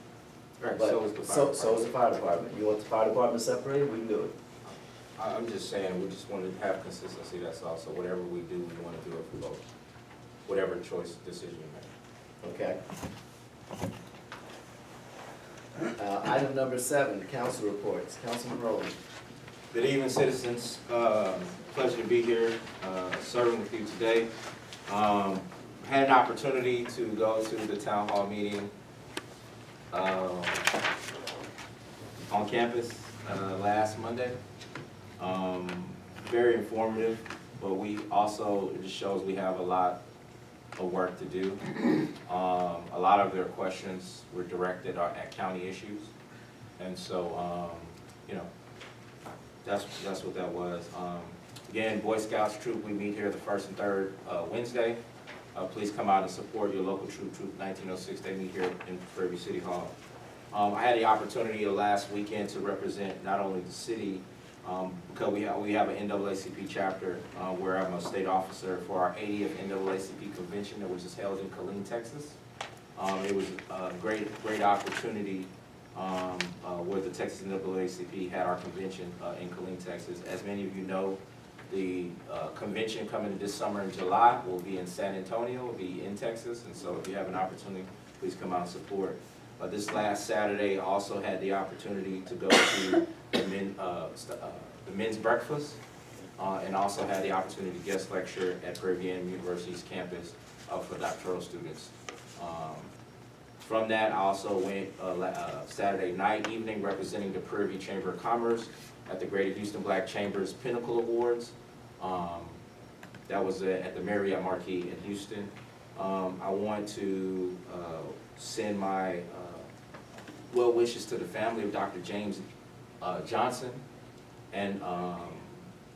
Right, But so is the fire department. so is the fire department. You want the fire department separated, we can do it. I'm just saying, we just want to have consistency, that's all. So whatever we do, we want to do it for both. Whatever choice, decision you make. Okay. Item number 7, council reports. Councilman Rowland. Good evening, citizens. Pleasure to be here, serving with you today. Had an opportunity to go to the town hall meeting on campus last Monday. Very informative, but we also, it just shows we have a lot of work to do. A lot of their questions were directed at county issues. And so, you know, that's what that was. Again, Boy Scouts troop, we meet here the first and third Wednesday. Please come out and support your local troop, Troop 1906. They meet here in Prairie View City Hall. I had the opportunity last weekend to represent not only the city, because we have an NAACP chapter where I'm a state officer for our 80th NAACP convention that was just held in Killeen, Texas. It was a great opportunity where the Texas NAACP had our convention in Killeen, Texas. As many of you know, the convention coming this summer in July will be in San Antonio, will be in Texas, and so if you have an opportunity, please come out and support. This last Saturday, I also had the opportunity to go to the men's breakfast, and also had the opportunity to guest lecture at Prairie View University's campus for doctoral students. From that, I also went Saturday night, evening, representing the Prairie View Chamber of Commerce at the Greater Houston Black Chambers Pinnacle Awards. That was at the Marriott Marquis in Houston. I want to send my well wishes to the family of Dr. James Johnson. And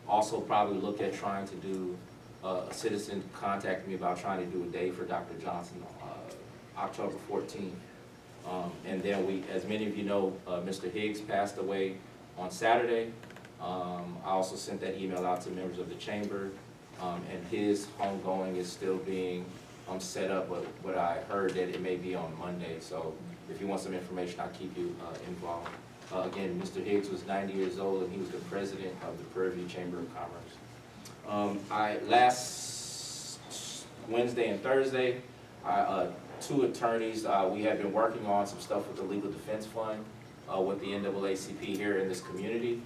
also probably look at trying to do, a citizen contacted me about trying to do a day for Dr. Johnson, October 14th. And then we, as many of you know, Mr. Higgs passed away on Saturday. I also sent that email out to members of the chamber, and his homegoing is still being set up, but I heard that it may be on Monday, so if you want some information, I'll keep you involved. Again, Mr. Higgs was 90 years old, and he was the president of the Prairie View Chamber of Commerce. Last Wednesday and Thursday, two attorneys, we have been working on some stuff with the Legal Defense Fund, with the NAACP here in this community.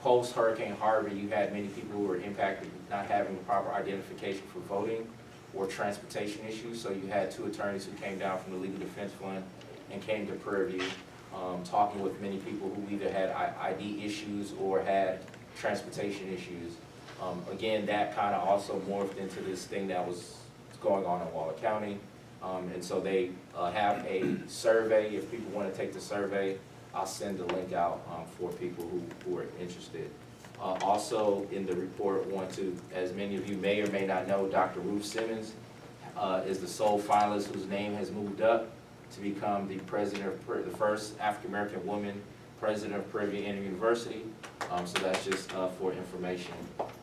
Post Hurricane Harvey, you had many people who were impacted not having proper identification for voting or transportation issues, so you had two attorneys who came down from the Legal Defense Fund and came to Prairie View, talking with many people who either had ID issues or had transportation issues. Again, that kind of also morphed into this thing that was going on in Waller County. And so they have a survey. If people want to take the survey, I'll send the link out for people who are interested. Also in the report, as many of you may or may not know, Dr. Ruth Simmons is the sole finalist whose name has moved up to become the president of the first African-American woman president of Prairie View Indian University. So that's just for information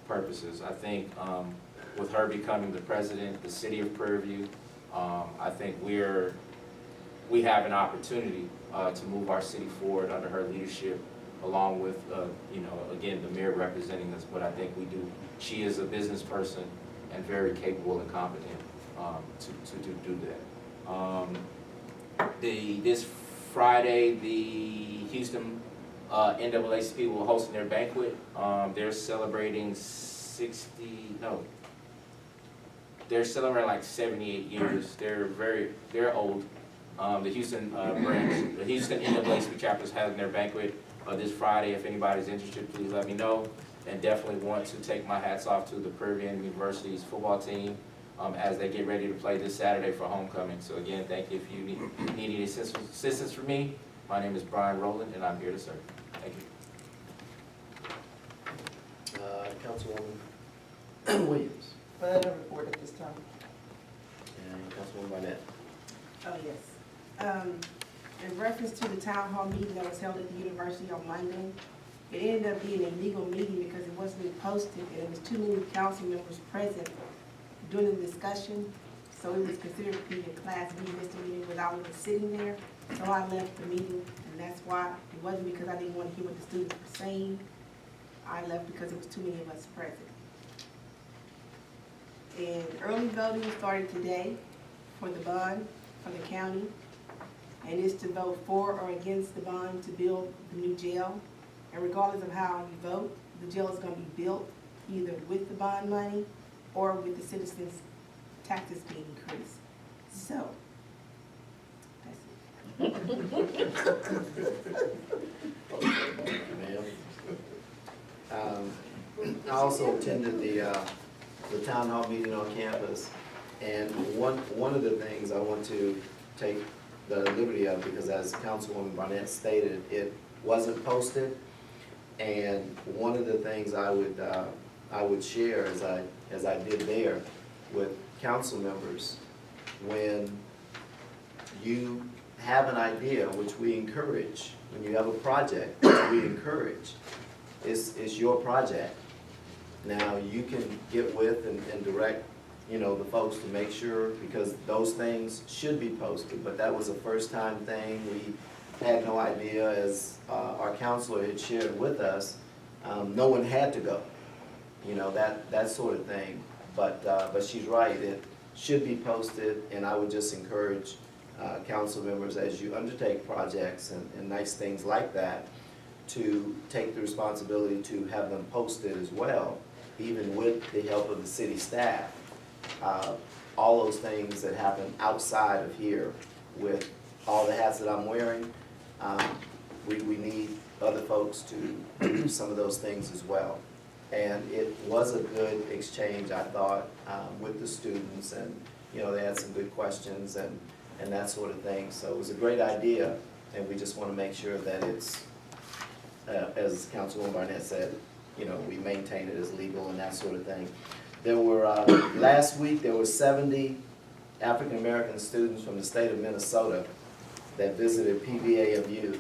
purposes. I think with her becoming the president, the city of Prairie View, I think we have an opportunity to move our city forward under her leadership, along with, again, the mayor representing us, but I think we do. She is a business person and very capable and competent to do that. This Friday, the Houston NAACP will host their banquet. They're celebrating they're celebrating like 78 years. They're old. The Houston branch, the Houston NAACP chapter is having their banquet this Friday. If anybody's interested, please let me know. And definitely want to take my hats off to the Prairie View University's football team as they get ready to play this Saturday for homecoming. So again, thank you. If you need any assistance from me, my name is Brian Rowland, and I'm here to serve. Thank you. Councilwoman Williams. But I don't report at this time. And Councilwoman Barnett. Oh, yes. In reference to the town hall meeting that was held at the university on Monday, it ended up being a legal meeting because it wasn't posted and it was too many council members present during the discussion. So it was considered to be a Class B misdemeanor without even sitting there. So I left the meeting, and that's why. It wasn't because I didn't want to hear what the students were saying. I left because it was too many of us present. And early voting started today for the bond for the county. And it's to vote for or against the bond to build the new jail. And regardless of how you vote, the jail is going to be built either with the bond money or with the citizens' taxes being increased. So, that's Ma'am. I also attended the town hall meeting on campus, and one of the things I want to take the liberty of, because as Councilwoman Barnett stated, it wasn't posted, and one of the things I would share as I did there with council members, when you have an idea, which we encourage, when you have a project, which we encourage, it's your project. Now, you can get with and direct, the folks to make sure, because those things should be posted, but that was a first-time thing. We had no idea, as our counselor had shared with us, no one had to go, that sort of thing. But she's right, it should be posted, and I would just encourage council members, as you undertake projects and nice things like that, to take the responsibility to have them posted as well, even with the help of the city staff. All those things that happen outside of here, with all the hats that I'm wearing, we need other folks to do some of those things as well. And it was a good exchange, I thought, with the students, and they had some good questions and that sort of thing. So it was a great idea, and we just want to make sure that it's as Councilwoman Barnett said, you know, we maintain it as legal and that sort of thing. There were, last week, there were 70 African-American students from the state of Minnesota that visited PVAMU,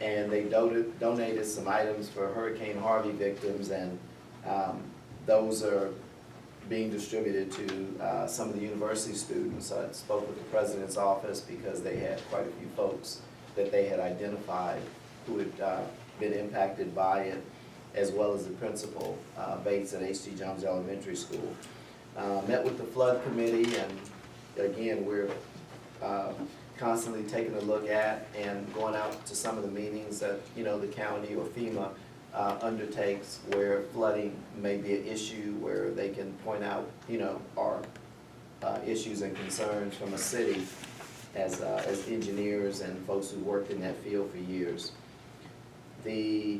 and they donated some items for Hurricane Harvey victims, and those are being distributed to some of the university students. I spoke with the president's office because they had quite a few folks that they had identified who had been impacted by it, as well as the principal, Bates at H.G. Jones Elementary School. Met with the flood committee, and again, we're constantly taking a look at and going out to some of the meetings that, you know, the county or FEMA undertakes where flooding may be an issue, where they can point out, you know, our issues and concerns from a city as engineers and folks who worked in that field for years. The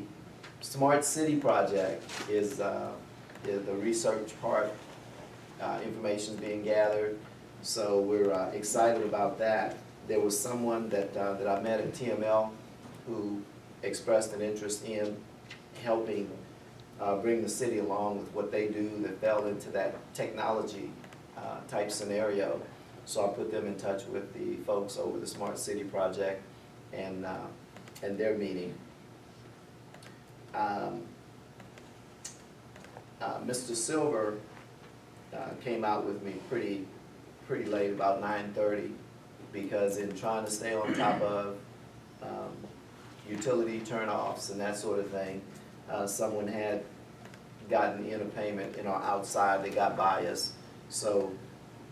Smart City project is the research part, information being gathered, so we're excited about that. There was someone that I met at TML who expressed an interest in helping bring the city along with what they do that fell into that technology type scenario. So I put them in touch with the folks over the Smart City project and their meeting. Mr. Silver came out with me pretty late, about 9:30, because in trying to stay on top of utility turnoffs and that sort of thing, someone had gotten in a payment, you know, outside, they got by us. So,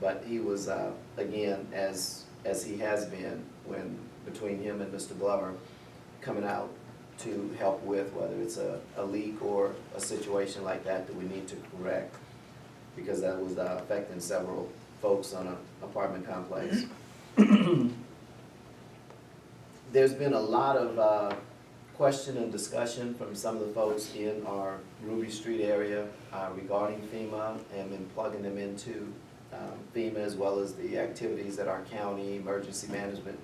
but he was, again, as he has been, when between him and Mr. Glover, coming out to help with whether it's a leak or a situation like that that we need to correct, because that was affecting several folks on an apartment complex. There's been a lot of question and discussion from some of the folks in our Ruby Street area regarding FEMA, and been plugging them into FEMA, as well as the activities that our county emergency management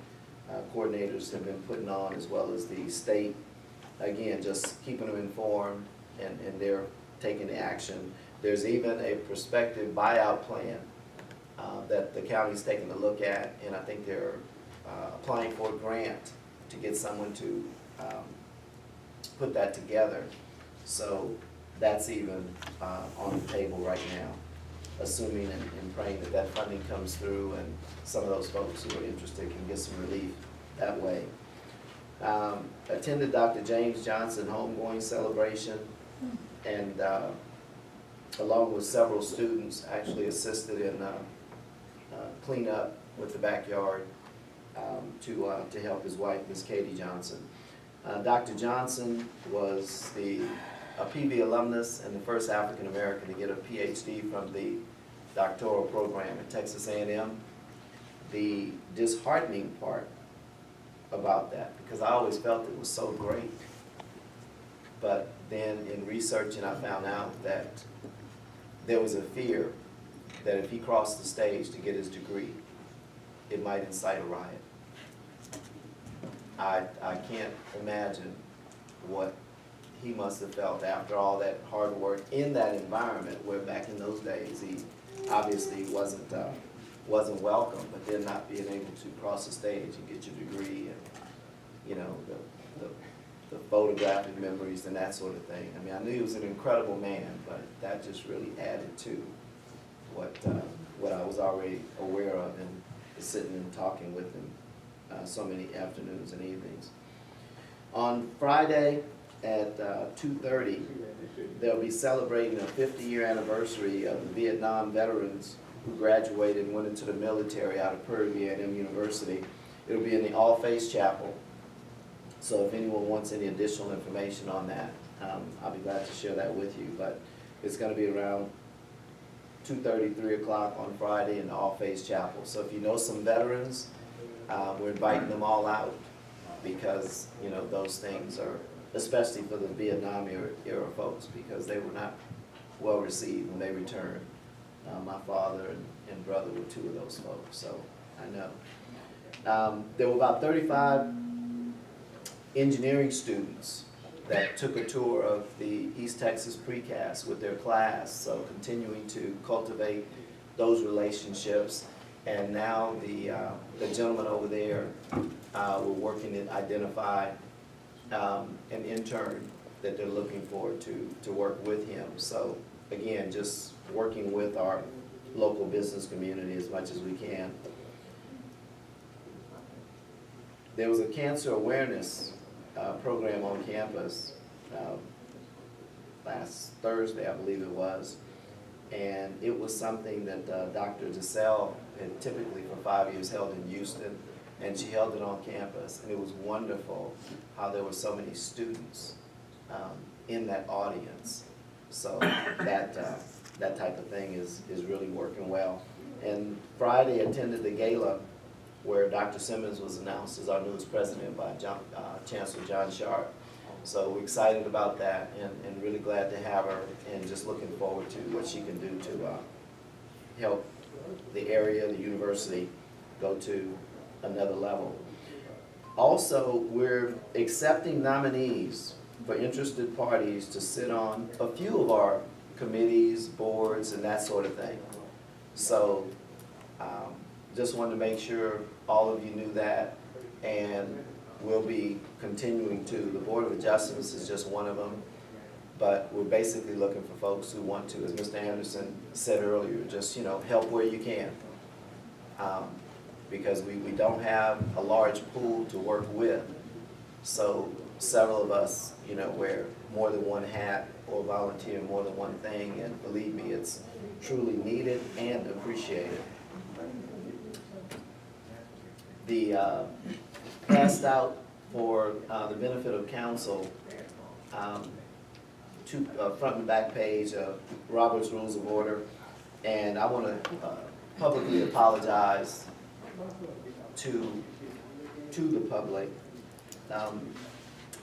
coordinators have been putting on, as well as the state. Again, just keeping them informed, and they're taking the action. There's even a prospective buyout plan that the county's taking a look at, and I think they're applying for a grant to get someone to put that together. So that's even on the table right now, assuming and praying that funding comes through and some of those folks who are interested can get some relief that way. Attended Dr. James Johnson homegoing celebration, and along with several students, actually assisted in cleanup with the backyard to help his wife, Ms. Katie Johnson. Dr. Johnson was a PV alumnus and the first African American to get a PhD from the doctoral program at Texas A&M. The disheartening part about that, because I always felt it was so great, but then in researching I found out that there was a fear that if he crossed the stage to get his degree, it might incite a riot. I can't imagine what he must have felt after all that hard work in that environment, where back in those days he obviously wasn't welcome, but then not being able to cross the stage and get your degree, and you know, the photographic memories and that sort of thing. I mean, I knew he was an incredible man, but that just really added to what I was already aware of, and sitting and talking with him so many afternoons and evenings. On Friday at 2:30, they'll be celebrating a 50-year anniversary of the Vietnam veterans who graduated and went into the military out of Prairie A&M University. It'll be in the All Faith Chapel. So if anyone wants any additional information on that, I'll be glad to share that with you. But it's going to be around 2:30, 3 o'clock on Friday in the All Faith Chapel. So if you know some veterans, we're inviting them all out, because you know those things are, especially for the Vietnam era folks, because they were not well received when they returned. My father and brother were two of those folks, so I know. There were about 35 engineering students that took a tour of the East Texas Precast with their class, so continuing to cultivate those relationships. And now the gentleman over there, we're working to identify an intern that they're looking for to work with him. So again, just working with our local business community as much as we can. There was a cancer awareness program on campus last Thursday, I believe it was. And it was something that Dr. DeSalle had typically for 5 years held in Houston, and she held it on campus. And it was wonderful how there were so many students in that audience. So that type of thing is really working well. And Friday attended the gala where Dr. Simmons was announced as our newest president by Chancellor John Sharp. So we're excited about that and really glad to have her, and just looking forward to what she can do to help the area, the university, go to another level. Also, we're accepting nominees for interested parties to sit on a few of our committees, boards, and that sort of thing. So just wanted to make sure all of you knew that, and we'll be continuing to. The Board of Adjustments is just one of them, but we're basically looking for folks who want to, as Mr. Anderson said earlier, just, you know, help where you can. Because we don't have a large pool to work with. So several of us, you know, wear more than one hat or volunteer more than one thing, and believe me, it's truly needed and appreciated. The passed out for the benefit of council, two front and back page of Robert's Rules of Order, and I want to publicly apologize to the public.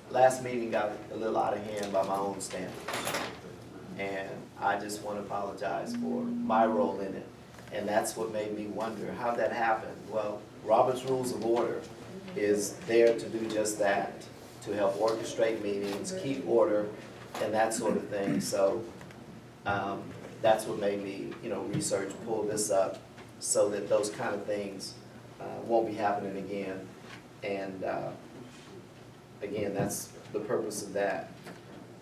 Last meeting got a little out of hand by my own standards, and I just want to apologize for my role in it. And that's what made me wonder how that happened. Well, Robert's Rules of Order is there to do just that, to help orchestrate meetings, keep order, and that sort of thing. So that's what made me, you know, research, pull this up, so that those kind of things won't be happening again. And again, that's the purpose of that.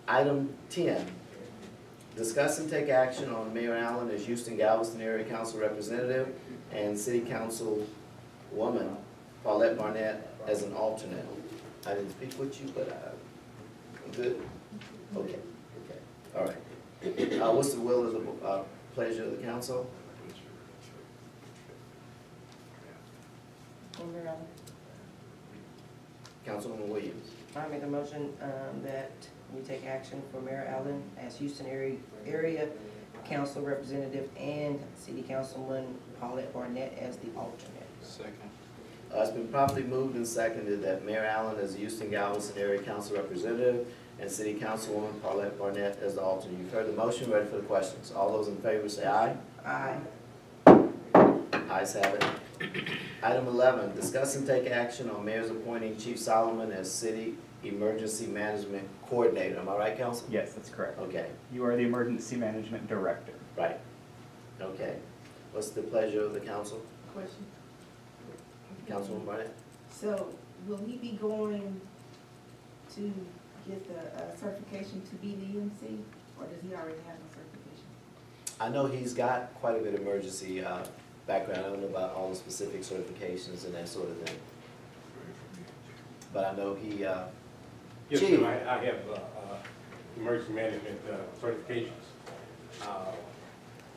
Item 10, discuss and take action on Mayor Allen as Houston Galveston Area Council Representative and City Council Woman Paulette Barnett as an alternate. I didn't speak with you, but I'm good? Okay, all right. What's the will of the pleasure of the council? Councilwoman Williams. I make a motion that we take action for Mayor Allen as Houston area council representative and City Councilwoman Paulette Barnett as the alternate. Second. It's been properly moved and seconded that Mayor Allen as the Houston Galveston Area Council Representative and City Councilwoman Paulette Barnett as the alternate. You've heard the motion, ready for the questions. All those in favor say aye. Aye. Ayes have it. Item 11, discuss and take action on Mayor's appointing Chief Solomon as City Emergency Management Coordinator. Am I right, Council? Yes, that's correct. Okay, You are the Emergency Management Director. right. Okay. What's the pleasure of the council? Question. Councilwoman Barnett? So will he be going to get the certification to be the EMC, or does he already have a certification? I know he's got quite a bit of emergency background. I don't know about all the specific certifications and that sort of thing. But I know he, Yes, Chief. sir, I have emergency management certifications,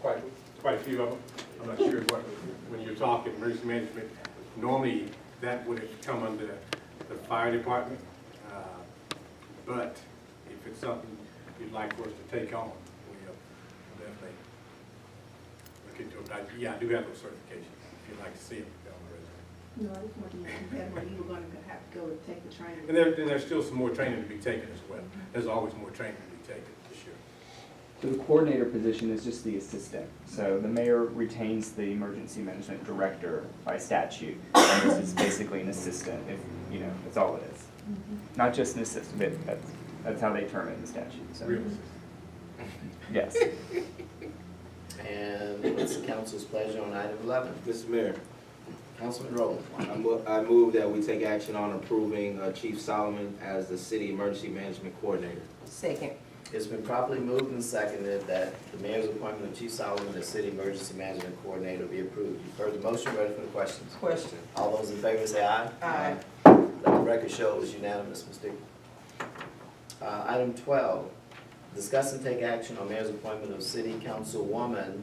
quite a few of them. I'm not sure what, when you're talking emergency management, normally that would have come under the fire department. But if it's something you'd like for us to take on, we'll definitely look into it. Yeah, I do have those certifications, if you'd like to see them on the resume. No, I just wanted to know where you were going to have to go and take the training. And there's still some more training to be taken as well. There's always more training to be taken, for sure. So the coordinator position is just the assistant. So the mayor retains the emergency management director by statute. And this is basically an assistant, if, you know, that's all it is. Not just an assistant, but that's That's how they term it in the statute, so. Real Yes. And what's the council's pleasure on item 11? Mr. Mayor, Councilman Rowland. I move that we take action on approving Chief Solomon as the city emergency management coordinator. Second. It's been properly moved and seconded that the mayor's appointment of Chief Solomon as city emergency management coordinator be approved. You've heard the motion, ready for the questions? Question. All those in favor say aye. Aye. Let the record show it was unanimous, Ms. Dickey. Item 12, discuss and take action on mayor's appointment of city councilwoman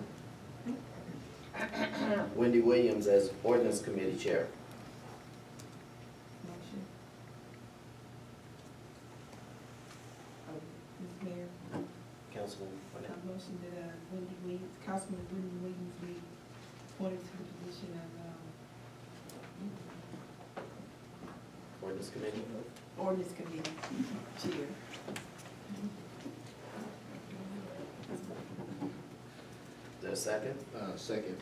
Wendy Williams as ordinance committee chair. Motion. Ms. Mayor, Councilwoman I Burnett. motion that Wendy Williams, Councilman Wendy Williams be appointed to the position of Ordinance committee. ordinance committee chair. Is there a second? Second.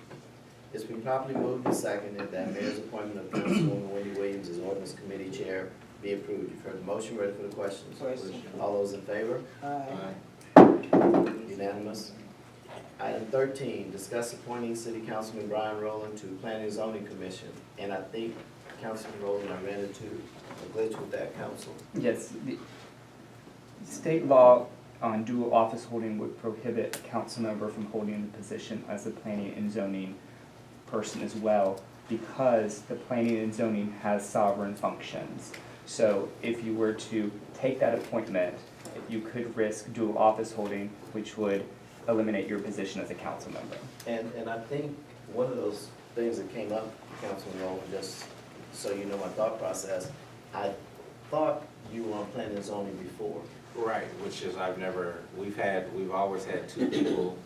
It's been properly moved and seconded that mayor's appointment of Councilwoman Wendy Williams as ordinance committee chair be approved. You've heard the motion, ready for the questions? Question. All those in favor? Aye. Unanimous. Item 13, discuss appointing City Councilman Brian Rowland to Planning and Zoning Commission. And I think Councilman Rowland, I ran into a glitch with that, council. Yes, the state law on dual office holding would prohibit a council member from holding the position as a planning and zoning person as well, because the planning and zoning has sovereign functions. So if you were to take that appointment, you could risk dual office holding, which would eliminate your position as a council member. And I think one of those things that came up, Councilman Rowland, just so you know my thought process, I thought you were on planning and zoning before. Right, which is we've always had two people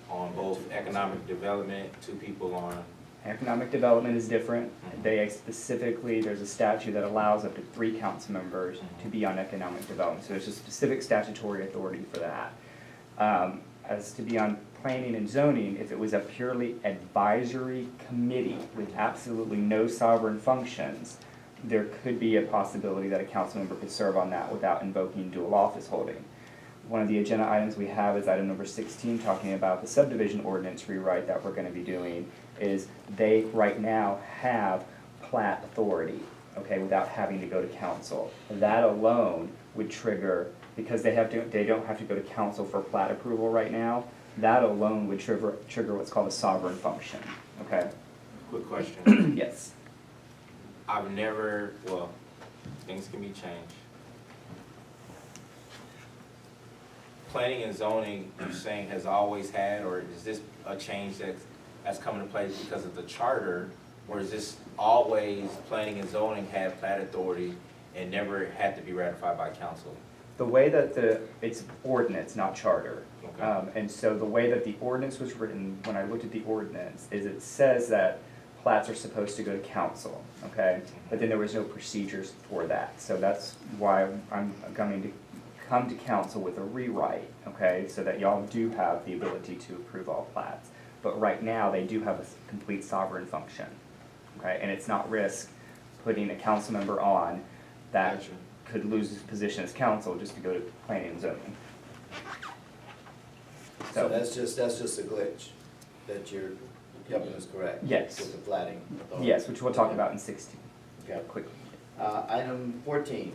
on both economic development, two people on. Economic development is different. They specifically, there's a statute that allows up to 3 council members to be on economic development. So there's a specific statutory authority for that. As to be on planning and zoning, if it was a purely advisory committee with absolutely no sovereign functions, there could be a possibility that a council member could serve on that without invoking dual office holding. One of the agenda items we have is item number 16, talking about the subdivision ordinance rewrite that we're going to be doing, is they right now have plat authority, okay, without having to go to council. That alone would trigger, because they don't have to go to council for plat approval right now, that alone would trigger what's called a sovereign function, okay? Quick question. Yes. Things can be changed. Planning and zoning, you're saying has always had, or is this a change that's come into place because of the charter? Or is this always planning and zoning had plat authority and never had to be ratified by council? The way that it's ordinance, not charter. Okay. And so the way that the ordinance was written, when I looked at the ordinance, is it says that plats are supposed to go to council, okay? But then there was no procedures for that. So that's why I'm going to come to council with a rewrite, okay? So that y'all do have the ability to approve all plats. But right now, they do have a complete sovereign function, okay? And it's not risk putting a council member on that Gotcha. could lose his position as council just to go to planning and zoning. So that's just a glitch that you're helping us correct? Yes. With the platting authority? Yes, which we'll talk about in 16, Okay. quickly. Item 14,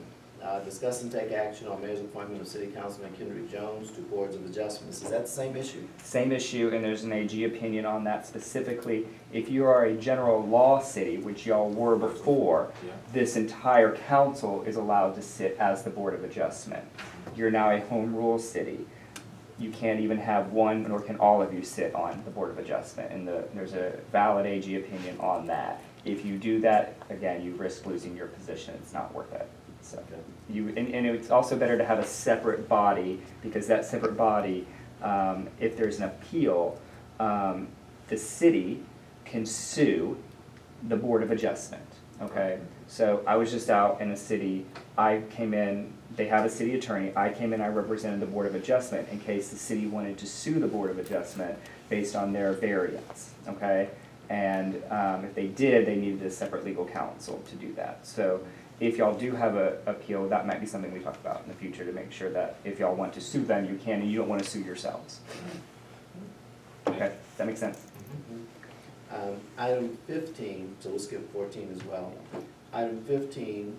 discuss and take action on mayor's appointment of City Councilman Kendrick Jones to boards of adjustments. Is that the same issue? Same issue, and there's an AG opinion on that specifically. If you are a general law city, which y'all were before, Yeah. this entire council is allowed to sit as the Board of Adjustment. You're now a home rule city. You can't even have one, nor can all of you sit on the Board of Adjustment, and there's a valid AG opinion on that. If you do that, again, you risk losing your position. It's not worth it. So and it's also better to have a separate body, because that separate body, if there's an appeal, the city can sue the Board of Adjustment, okay? So I was just out in a city, I came in, they have a city attorney, I came in, I represented the Board of Adjustment in case the city wanted to sue the Board of Adjustment based on their variance, okay? And if they did, they needed a separate legal counsel to do that. So if y'all do have a appeal, that might be something we talk about in the future to make sure that if y'all want to sue them, you can, and you don't want to sue yourselves. Okay, does that make sense? Item 15, so we'll skip 14 as well. Item 15,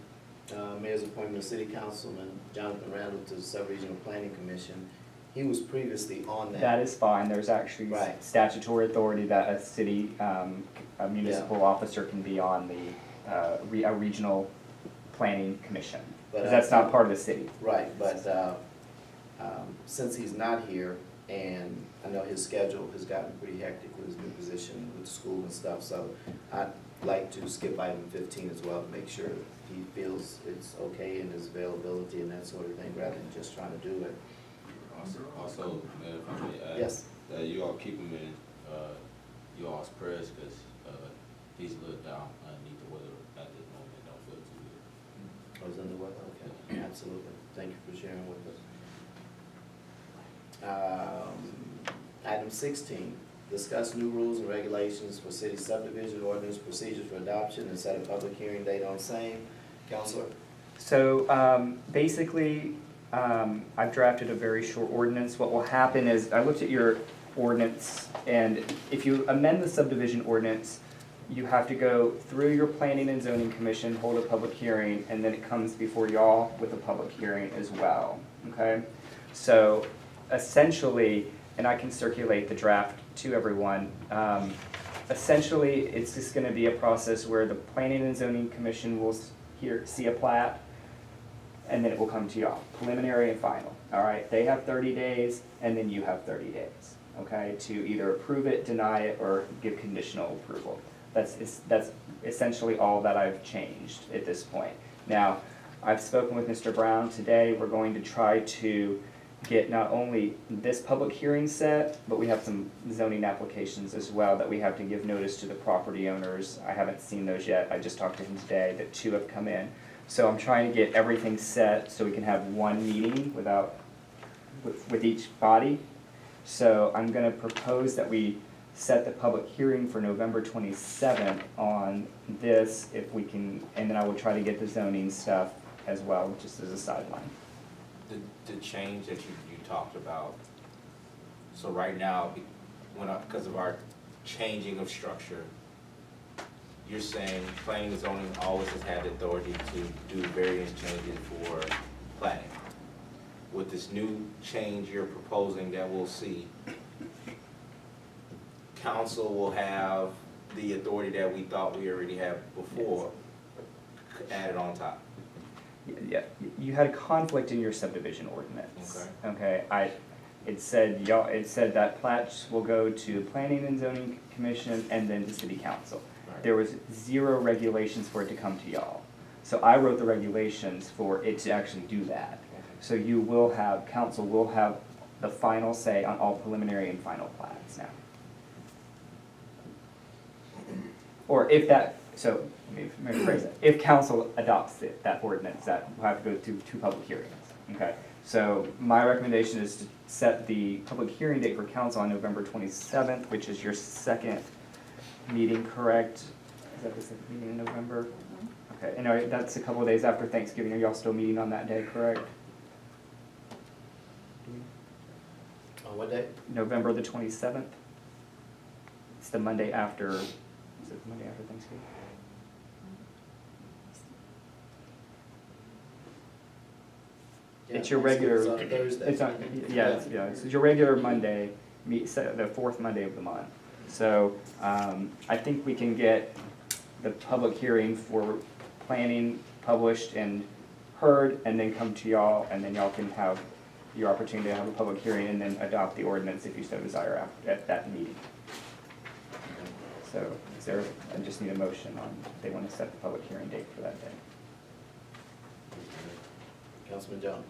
Mayor's appointment of City Councilman Jonathan Randall to the Sub-Regional Planning Commission. He was previously on that. That is fine, there's actually Right. statutory authority that a city, a municipal officer can be on the, a regional planning commission. But, Because that's not part of the city. Right, but since he's not here, and I know his schedule has gotten pretty hectic with his new position with school and stuff, so I'd like to skip item 15 as well to make sure he feels it's okay in his availability and that sort of thing, rather than just trying to do it. Also, Mayor, if I may add, Yes. that you all keep him in, you all's prayers, because, he's a little down underneath the weather at this moment, don't feel too good. I was under weather, okay, absolutely. Thank you for sharing with us. Item 16, discuss new rules and regulations for city subdivision ordinance procedures for adoption and set a public hearing date on same. Counselor? So basically, I've drafted a very short ordinance. What will happen is, I looked at your ordinance, and if you amend the subdivision ordinance, you have to go through your planning and zoning commission, hold a public hearing, and then it comes before y'all with a public hearing as well, okay? So essentially, and I can circulate the draft to everyone, essentially, it's just gonna be a process where the planning and zoning commission will see a plat, and then it will come to y'all, preliminary and final, all right? They have 30 days, and then you have 30 days, okay, to either approve it, deny it, or give conditional approval. That's essentially all that I've changed at this point. Now, I've spoken with Mr. Brown today. We're going to try to get not only this public hearing set, but we have some zoning applications as well that we have to give notice to the property owners. I haven't seen those yet. I just talked to him today that 2 have come in. So I'm trying to get everything set so we can have one meeting with each body. So I'm gonna propose that we set the public hearing for November 27th on this, if we can, and then I will try to get the zoning stuff as well, just as a sideline. The change that you talked about, so right now, because of our changing of structure, you're saying planning and zoning always has had the authority to do various changes for planning. With this new change you're proposing that we'll see, council will have the authority that we thought we already had before added on top. Yeah, you had a conflict in your subdivision ordinance. Okay, it said that plats will go to planning and zoning commission and then to city council. Right. There was 0 regulations for it to come to y'all. So I wrote the regulations for it to actually do that. So you will have, council will have the final say on all preliminary and final plats now. Or if that, so, let me rephrase it. If council adopts that ordinance, that will have to go to 2 public hearings, okay? So my recommendation is to set the public hearing date for council on November 27th, which is your second meeting, correct? Is that the second meeting in November? Okay, and that's a couple of days after Thanksgiving. Are y'all still meeting on that day, correct? On what day? November the 27th? It's the Monday after, is it the Monday after Thanksgiving? Yeah, It's your regular. It's on Thursday. It's on, it's your regular Monday, the 4th Monday of the month. So, I think we can get the public hearing for planning published and heard, and then come to y'all, and then y'all can have your opportunity to have a public hearing and then adopt the ordinance if you so desire at that meeting. So, I just need a motion on, if they want to set the public hearing date for that day. Councilman Jones?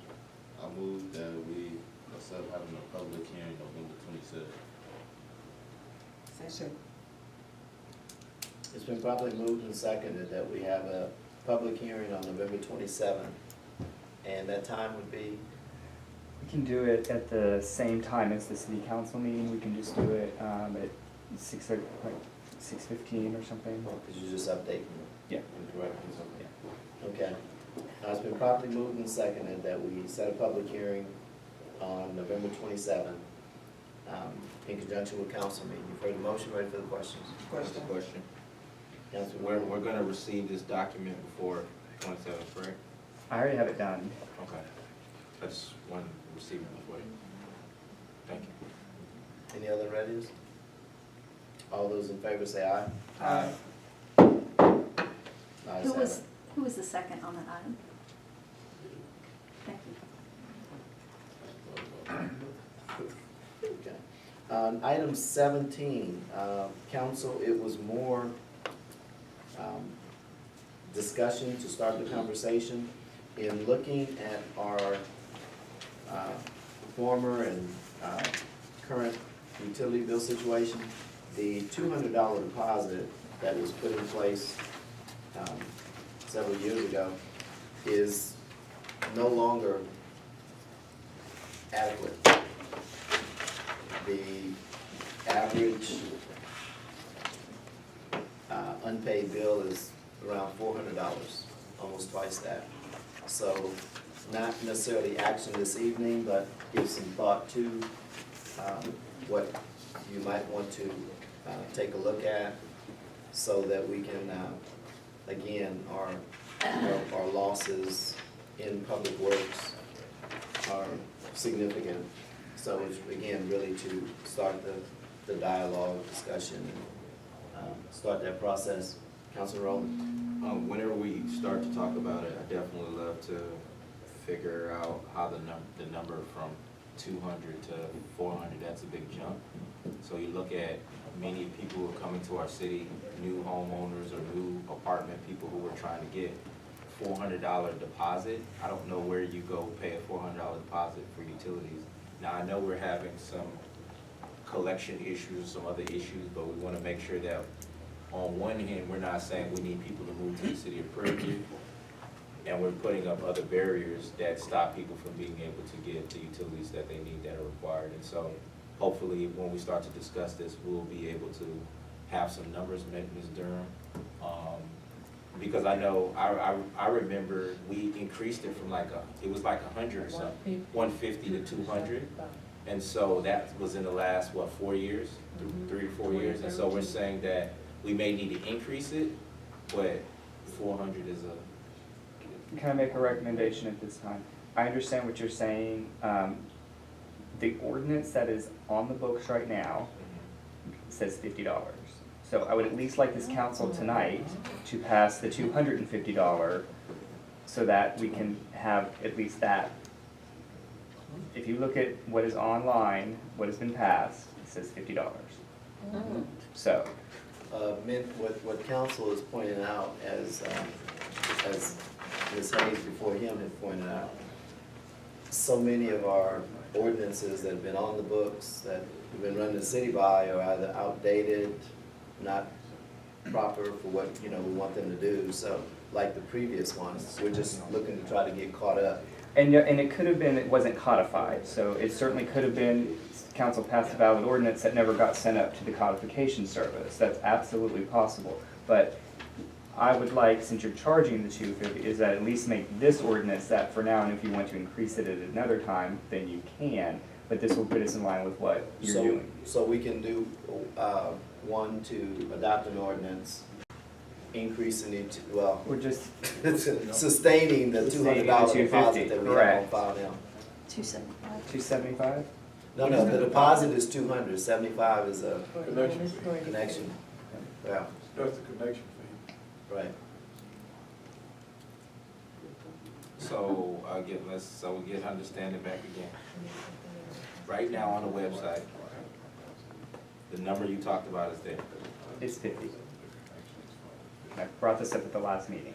I move that we set having a public hearing November 27th. Session. It's been properly moved and seconded that we have a public hearing on November 27th, and that time would be? We can do it at the same time as the city council meeting. We can just do it at 6:15 or something. Well, could you just update me? Yeah. And correct me? Okay. Okay. It's been properly moved and seconded that we set a public hearing on November 27th, in conjunction with council meeting. You've heard the motion, ready for the questions? Just a question. Councilman We're gonna receive this document before 27th, right? I already have it done. Okay. I just want to receive it before. Thank you. Any other readies? All those in favor say aye. Aye. Ayes have it. Who was the second on that item? Thank you. Okay. Item 17, council, it was more discussion to start the conversation. In looking at our former and current utility bill situation, the $200 deposit that was put in place several years ago is no longer adequate. The average unpaid bill is around $400, almost twice that. So not necessarily action this evening, but give some thought to what you might want to take a look at so that we can, again, our losses in public works are significant. So it's, again, really to start the dialogue, discussion, and start that process. Councilman Rowland? Whenever we start to talk about it, I definitely love to figure out how the number from 200 to 400, that's a big jump. So you look at many people who are coming to our city, new homeowners or new apartment people who are trying to get $400 deposit. I don't know where you go pay a $400 deposit for utilities. Now, I know we're having some collection issues, some other issues, but we want to make sure that on one hand, we're not saying we need people to move to the city of Prairie View, and we're putting up other barriers that stop people from being able to get the utilities that they need that are required. And so hopefully, when we start to discuss this, we'll be able to have some numbers, Ms. Durham. Because I know, I remember we increased it from it was like 100 or something, 150 to 200. And so that was in the last, 4 years, 3 to 4 years. And so we're saying that we may need to increase it, but 400 is Can I make a recommendation at this time? I understand what you're saying. The ordinance that is on the books right now says $50. So I would at least like this council tonight to pass the $250 so that we can have at least that. If you look at what is online, what has been passed, it says $50. So. What council is pointing out, as Ms. Hayes before him had pointed out, so many of our ordinances that have been on the books, that we've been running the city by, are either outdated, not proper for what, we want them to do. So like the previous ones, we're just looking to try to get caught up. And it could have been, it wasn't codified, so it certainly could have been, council passed a valid ordinance that never got sent up to the codification service. That's absolutely possible. But I would like, since you're charging the $250, is that at least make this ordinance that for now, and if you want to increase it at another time, then you can. But this will put us in line with what you're doing. So we can do, one, to adopt an ordinance, increasing it, We're just sustaining the $200 deposit that we have on file now. 275. 275? No, the deposit is 200, 75 is a Connection fee. connection. Yeah, That's the connection fee. right. So we get understanding back again. Right now on the website, the number you talked about is there. It's 50. I brought this up at the last meeting.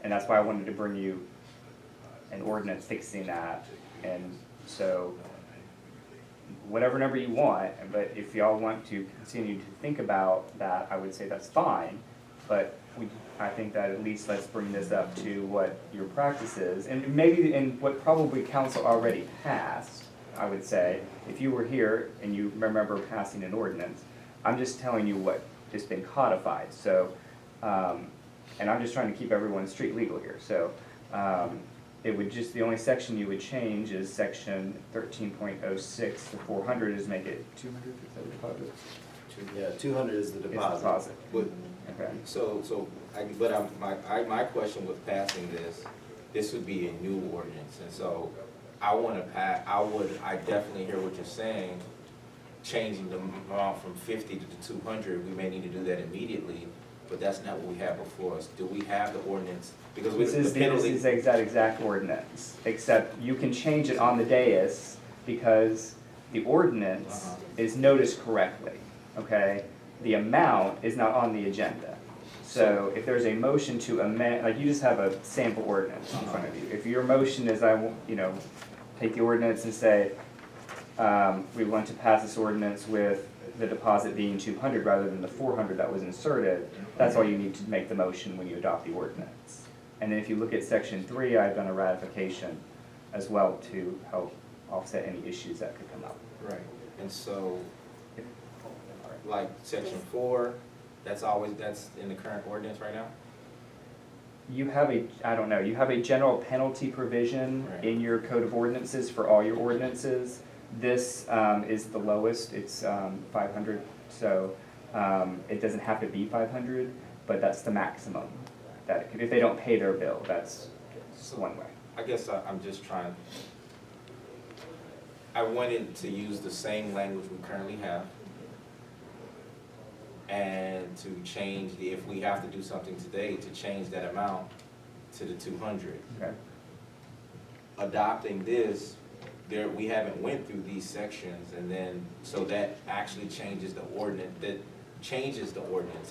And that's why I wanted to bring you an ordinance fixing that. And so, whatever number you want, but if y'all want to continue to think about that, I would say that's fine. But I think that at least let's bring this up to what your practice is, and maybe in what probably council already passed, I would say. If you were here and you remember passing an ordinance, I'm just telling you what has been codified. So and I'm just trying to keep everyone street legal here, so, it would just, the only section you would change is section 13.06 to 400 is make it 200, is that the deposit? Yeah, 200 is the It's deposit. But, Okay. my question with passing this would be a new ordinance, and so I definitely hear what you're saying, changing the amount from 50 to 200, we may need to do that immediately, but that's not what we have before us. Do we have the ordinance? Because This is the exact ordinance, except you can change it on the dais because the ordinance is noticed correctly, okay? The amount is not on the agenda. So if there's a motion to amend, like you just have a sample ordinance in front of you. If your motion is take the ordinance and say, we want to pass this ordinance with the deposit being 200 rather than the 400 that was inserted, that's all you need to make the motion when you adopt the ordinance. And then if you look at section 3, I've done a ratification as well to help offset any issues that could come up. Right, and so, like section 4, that's in the current ordinance right now? You have you have a general penalty provision in your code of ordinances for all your ordinances. This is the lowest, it's 500, so it doesn't have to be 500, but that's the maximum. That if they don't pay their bill, that's one way. I guess I'm just trying, I wanted to use the same language we currently have and to change if we have to do something today, to change that amount to the 200. Okay. Adopting this, we haven't went through these sections, and then, so that actually changes the ordinance,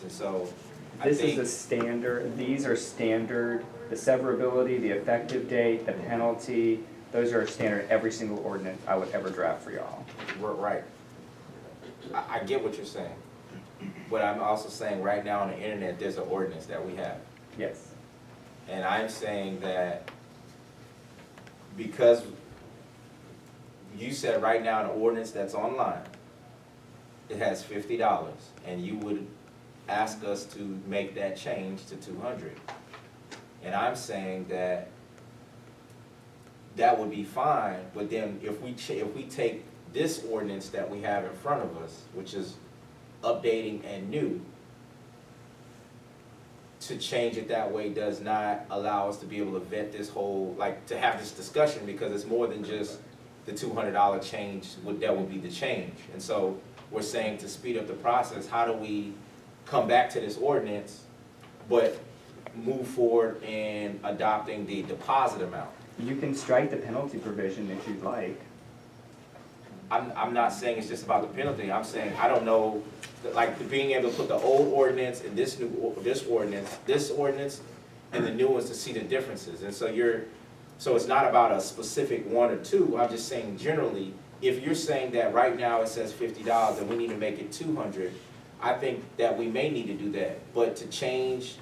and so I This think. is a standard, these are standard, the severability, the effective date, the penalty, those are standard every single ordinance I would ever draft for y'all. Right. I get what you're saying, but I'm also saying right now on the internet, there's an ordinance that we have. Yes. And I'm saying that because you said right now an ordinance that's online, it has $50, and you would ask us to make that change to 200. And I'm saying that would be fine, but then if we take this ordinance that we have in front of us, which is updating and new, to change it that way does not allow us to be able to vet this whole, to have this discussion, because it's more than just the $200 change, that would be the change. And so we're saying to speed up the process, how do we come back to this ordinance, but move forward in adopting the deposit amount? You can strike the penalty provision if you'd like. I'm not saying it's just about the penalty, I'm saying, I don't know, being able to put the old ordinance and this ordinance, and the new ones to see the differences. And so it's not about a specific one or two, I'm just saying generally, if you're saying that right now it says $50 and we need to make it 200, I think that we may need to do that. But to change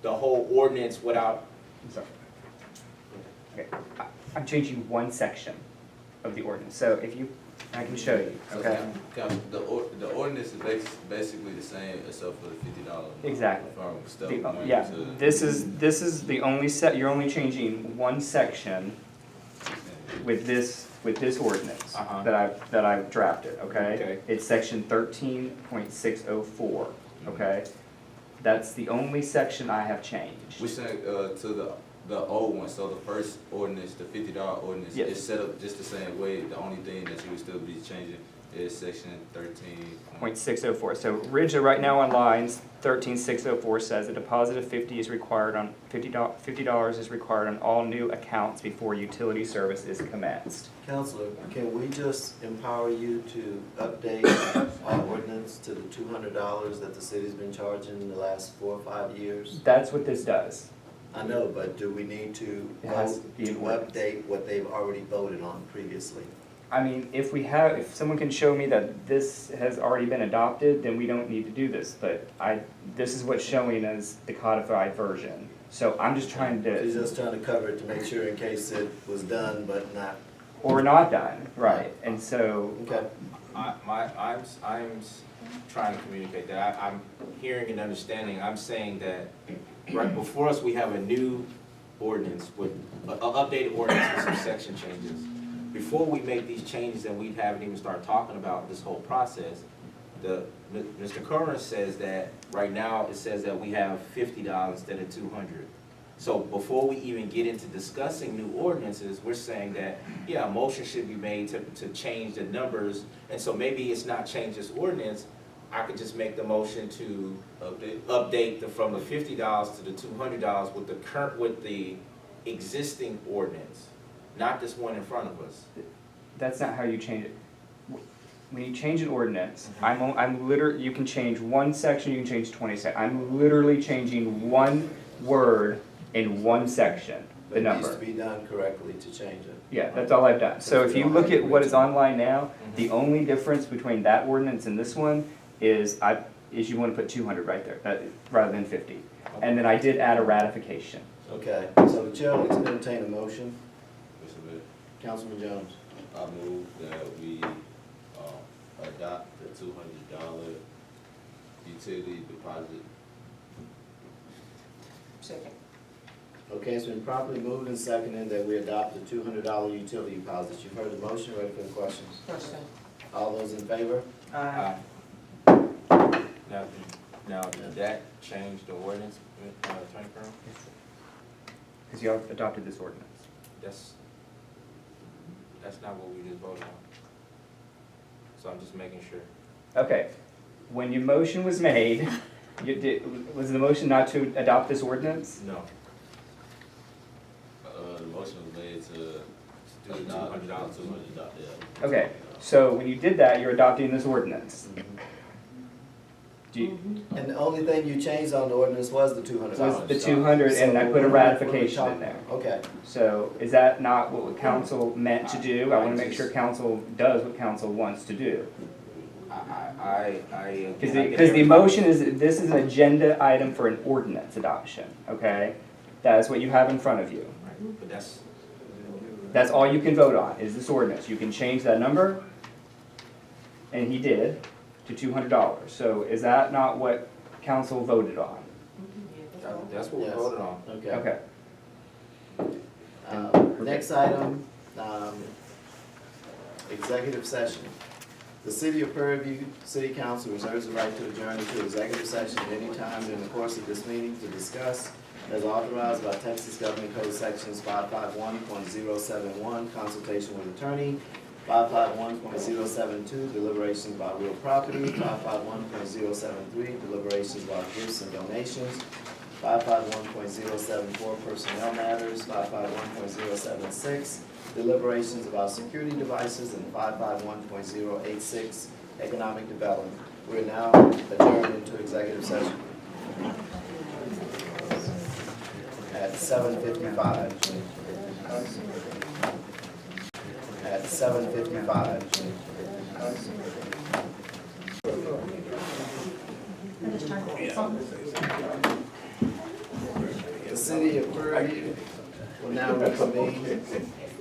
the whole ordinance without. I'm sorry. Okay. I'm changing one section of the ordinance, so if you, I can show you, okay? The ordinance is basically the same except for the $50. Exactly. From step The- one Yeah, to. this is the only you're only changing one section with this ordinance that I've drafted, okay? Okay. It's section 13.604, okay? That's the only section I have changed. We sent to the old one, so the first ordinance, the $50 ordinance, Yes. is set up just the same way. The only thing that you would still be changing is section 13. .604. So originally, right now on lines, 13.604 says a deposit of $50 is required on $50 is required on all new accounts before utility service is commenced. Counselor, can we just empower you to update our ordinance to the $200 that the city's been charging in the last 4 or 5 years? That's what this does. I know, but do we need to It has vote to be to an ordinance. update what they've already voted on previously? I mean, if someone can show me that this has already been adopted, then we don't need to do this, but this is what's showing as the codified version. So I'm just trying to. She's just trying to cover it to make sure in case it was done but not. Or not done, right, and so. Okay. I'm trying to communicate that, I'm hearing and understanding, I'm saying that right before us, we have a new ordinance with, an updated ordinance with some section changes. Before we make these changes and we haven't even started talking about this whole process, Mr. Curran says that right now it says that we have $50 instead of $200. So before we even get into discussing new ordinances, we're saying that, yeah, a motion should be made to change the numbers. And so maybe it's not change this ordinance, I could just make the motion to update from the $50 to the $200 with the existing ordinance, not this one in front of us. That's not how you change it. When you change an ordinance, I'm literally, you can change one section, you can change 20 sections. I'm literally changing one word in one section, the But it number. needs to be done correctly to change it. Yeah, that's all I've done. So if you look at what is online now, the only difference between that ordinance and this one is you want to put 200 right there, rather than 50. And then I did add a ratification. Okay, so the chair will entertain a motion. Mr. Mayor, Councilman Jones. I move that we adopt the $200 utility deposit. Second. Okay, it's been properly moved and seconded that we adopt the $200 utility deposit. You've heard the motion, ready for the questions? Question. All those in favor? Aye. Now, did that change the ordinance, Attorney Curran? Because you all adopted this ordinance. That's not what we just voted on. So I'm just making sure. Okay, when your motion was made, was the motion not to adopt this ordinance? No. The motion was made to Do the adopt $200. $200, yeah. Okay, so when you did that, you're adopting this ordinance. Do you, And the only thing you changed on the ordinance was the $200. was the 200 and I put a ratification in there. Okay. So is that not what council meant to do? I want to make sure council does what council wants to do. Because the motion is, this is an agenda item for an ordinance adoption, okay? That is what you have in front of you. But That's all you can vote on, is this ordinance. You can change that number, and he did, to $200. So is that not what council voted on? that's what we Yes. voted on. Okay. Okay. Next item, executive session. The City of Prairie View City Council reserves the right to adjourn into executive session at any time during the course of this meeting to discuss, as authorized by Texas Government Code Sections 551.071, consultation with attorney, 551.072, deliberations about real property, 551.073, deliberations about gifts and donations, 551.074, personnel matters, 551.076, deliberations about security devices, and 551.086, economic development. We're now adjourned into executive session at 7:55. At 7:55. The City of Prairie View will now reconvene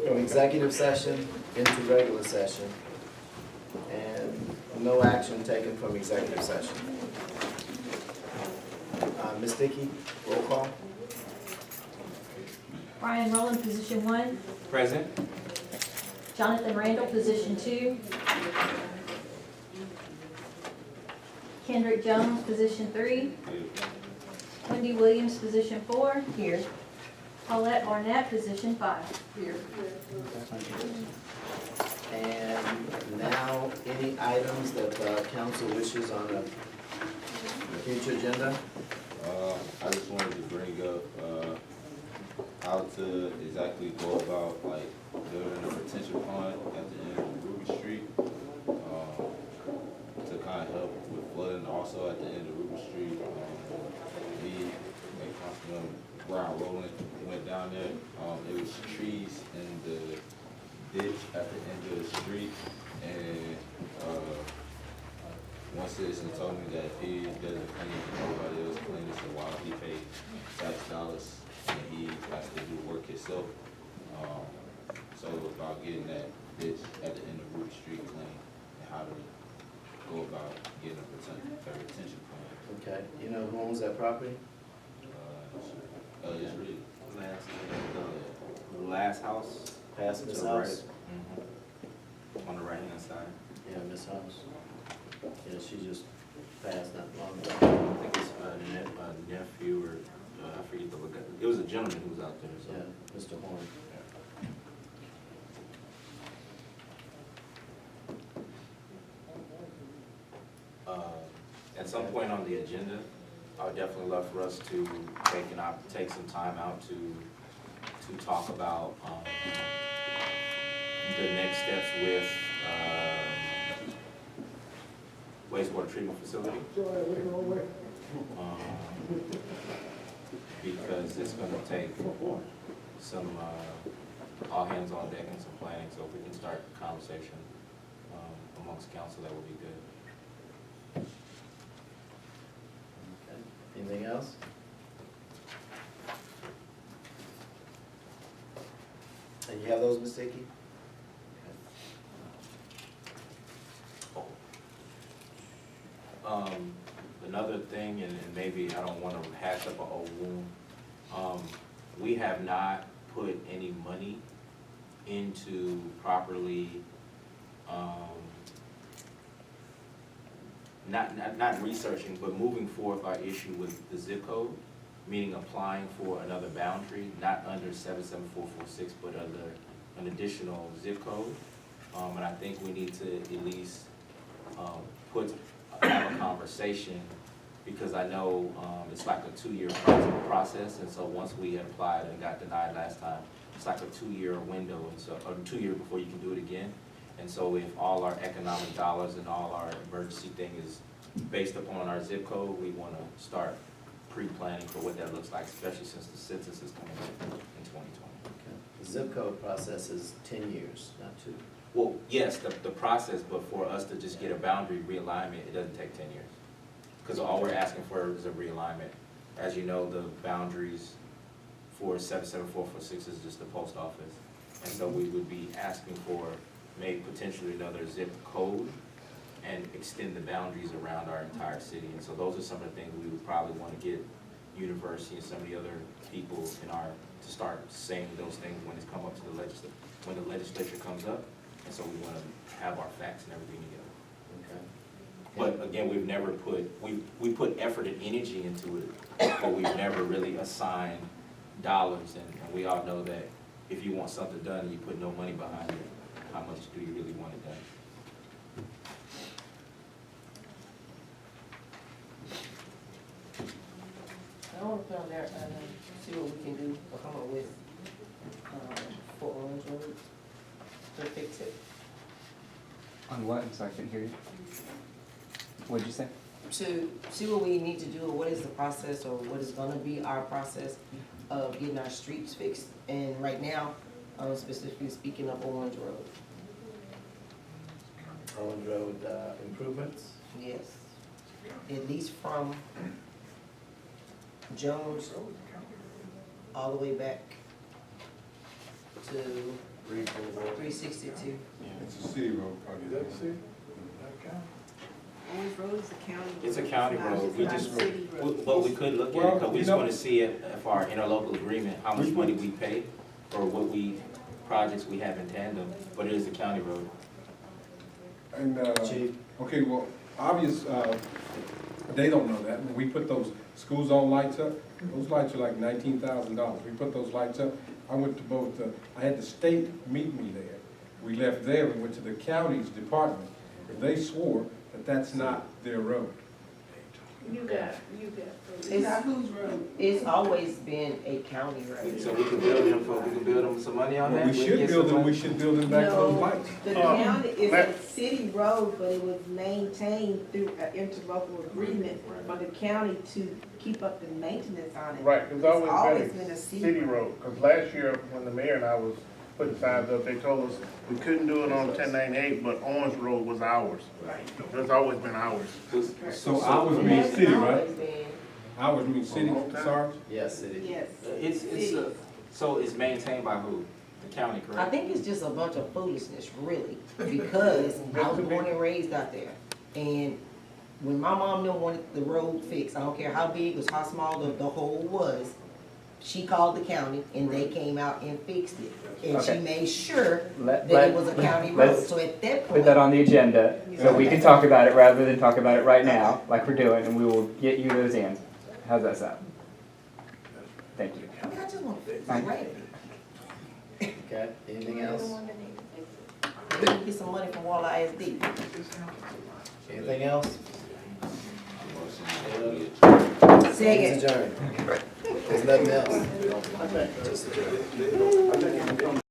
from executive session into regular session, and no action taken from executive session. Ms. Dickey, roll call. Brian Rowland, position 1. Present? Jonathan Randall, position 2. Kendrick Jones, position 3. Wendy Williams, position 4. Here. Paulette Barnett, position 5. Here. And now, any items that council wishes on the future agenda? I just wanted to bring up, how to exactly go about, like, building a retention pond at the end of Ruby Street, to kind of help with flooding. Also at the end of Ruby Street, me and Councilman Brian Rowland went down there. It was trees in the ditch at the end of the street, and, one citizen told me that if he doesn't clean it, nobody else cleans it, so why don't he pay tax dollars and he has to do work himself. So about getting that ditch at the end of Root Street clean and how to go about getting a retention plan. Okay, you know who owns that property? Just read it. The last house. Past to Miss the right. House? On the right-hand side. Yeah, Miss House. Yeah, she just passed not long ago. I think it's a nephew or, I forget the, it was a gentleman who was out there, so. Yeah, Mr. Horn. At some point on the agenda, I would definitely love for us to take some time out to talk about, the next steps with, wastewater treatment facility. Because it's gonna take some, all hands on deck and some planning, so if we can start the conversation, amongst council, that would be good. Okay. Anything else? And you have those, Ms. Dickey? Another thing, and maybe I don't wanna hash up an old wound, we have not put any money into properly, not researching, but moving forth our issue with the zip code, meaning applying for another boundary, not under 77446, but under an additional zip code. And I think we need to at least, have a conversation, because I know, it's like a 2-year process, and so once we had applied and got denied last time, it's like a 2-year window, and so, or 2 years before you can do it again. And so if all our economic dollars and all our emergency thing is based upon our zip code, we wanna start pre-planning for what that looks like, especially since the census is coming up in 2020. Okay. The zip code process is 10 years, not 2. Well, yes, the process, but for us to just get a boundary realignment, it doesn't take 10 years. Because all we're asking for is a realignment. As you know, the boundaries for 77446 is just the post office. And so we would be asking for maybe potentially another zip code and extend the boundaries around our entire city. And so those are some of the things we would probably want to get university and some of the other people in our, to start saying those things when it's come up to the legislature, when the legislature comes up. And so we want to have our facts and everything together. Okay. But again, we've never put, we put effort and energy into it, but we've never really assigned dollars. And we all know that if you want something done and you put no money behind it, how much do you really want it done? I want to put on there, see what we can do or come up with, for Orange Road to fix it. On what? I'm sorry, I couldn't hear you. What'd you say? To see what we need to do, or what is the process, or what is gonna be our process of getting our streets fixed. And right now, specifically speaking of Orange Road. Orange Road improvements? Yes. At least from Jones all the way back to 362. It's a city road, probably. Is that the city? Orange Road is a county road. It's a county not- road, we not a just, city road. but we could look at it, Well, because we you just know- want to see if our interlocal agreement, how much money we pay, or what projects we have in tandem, but it is a county road. And, Chief? okay, well, obvious, they don't know that. When we put those school zone lights up, those lights are like $19,000. We put those lights up. I went to both, I had the state meet me there. We left there, we went to the county's department. They swore that that's not their road. It's not whose road? It's always been a county road. So we can build them some money on Well, that? we should get build some them, we money? should build them back to those lights. The county is a city road, but it was maintained through an interlocal agreement for the county to keep up the maintenance on it. Right, it's always been been a a city city road, because last year, when the mayor and I was putting signs up, they told us we couldn't do it on 1098, but Orange Road was ours. It's always been ours. So ours means city, right? Always been. Ours means city, Sarge? Yes, city. Yes. So it's maintained by who? The county, I correct? think it's just a bunch of foolishness, really, because I was born and raised out there. And when my mom wanted the road fixed, I don't care how big or how small the hole was, She called the county and they came out and fixed it. And she Okay. made sure Let- that it was a let- county road. let's So at that Put that point, on the agenda, so we can talk about it rather than talk about it right now, like we're doing, and we will get you those answers. How's that sound? Thank you. I mean, I just want to fix Fine. it right. Okay, anything else? We need to get some money from Walleye ISD. Anything else? Second. Adjourned. There's nothing else. Just adjourned.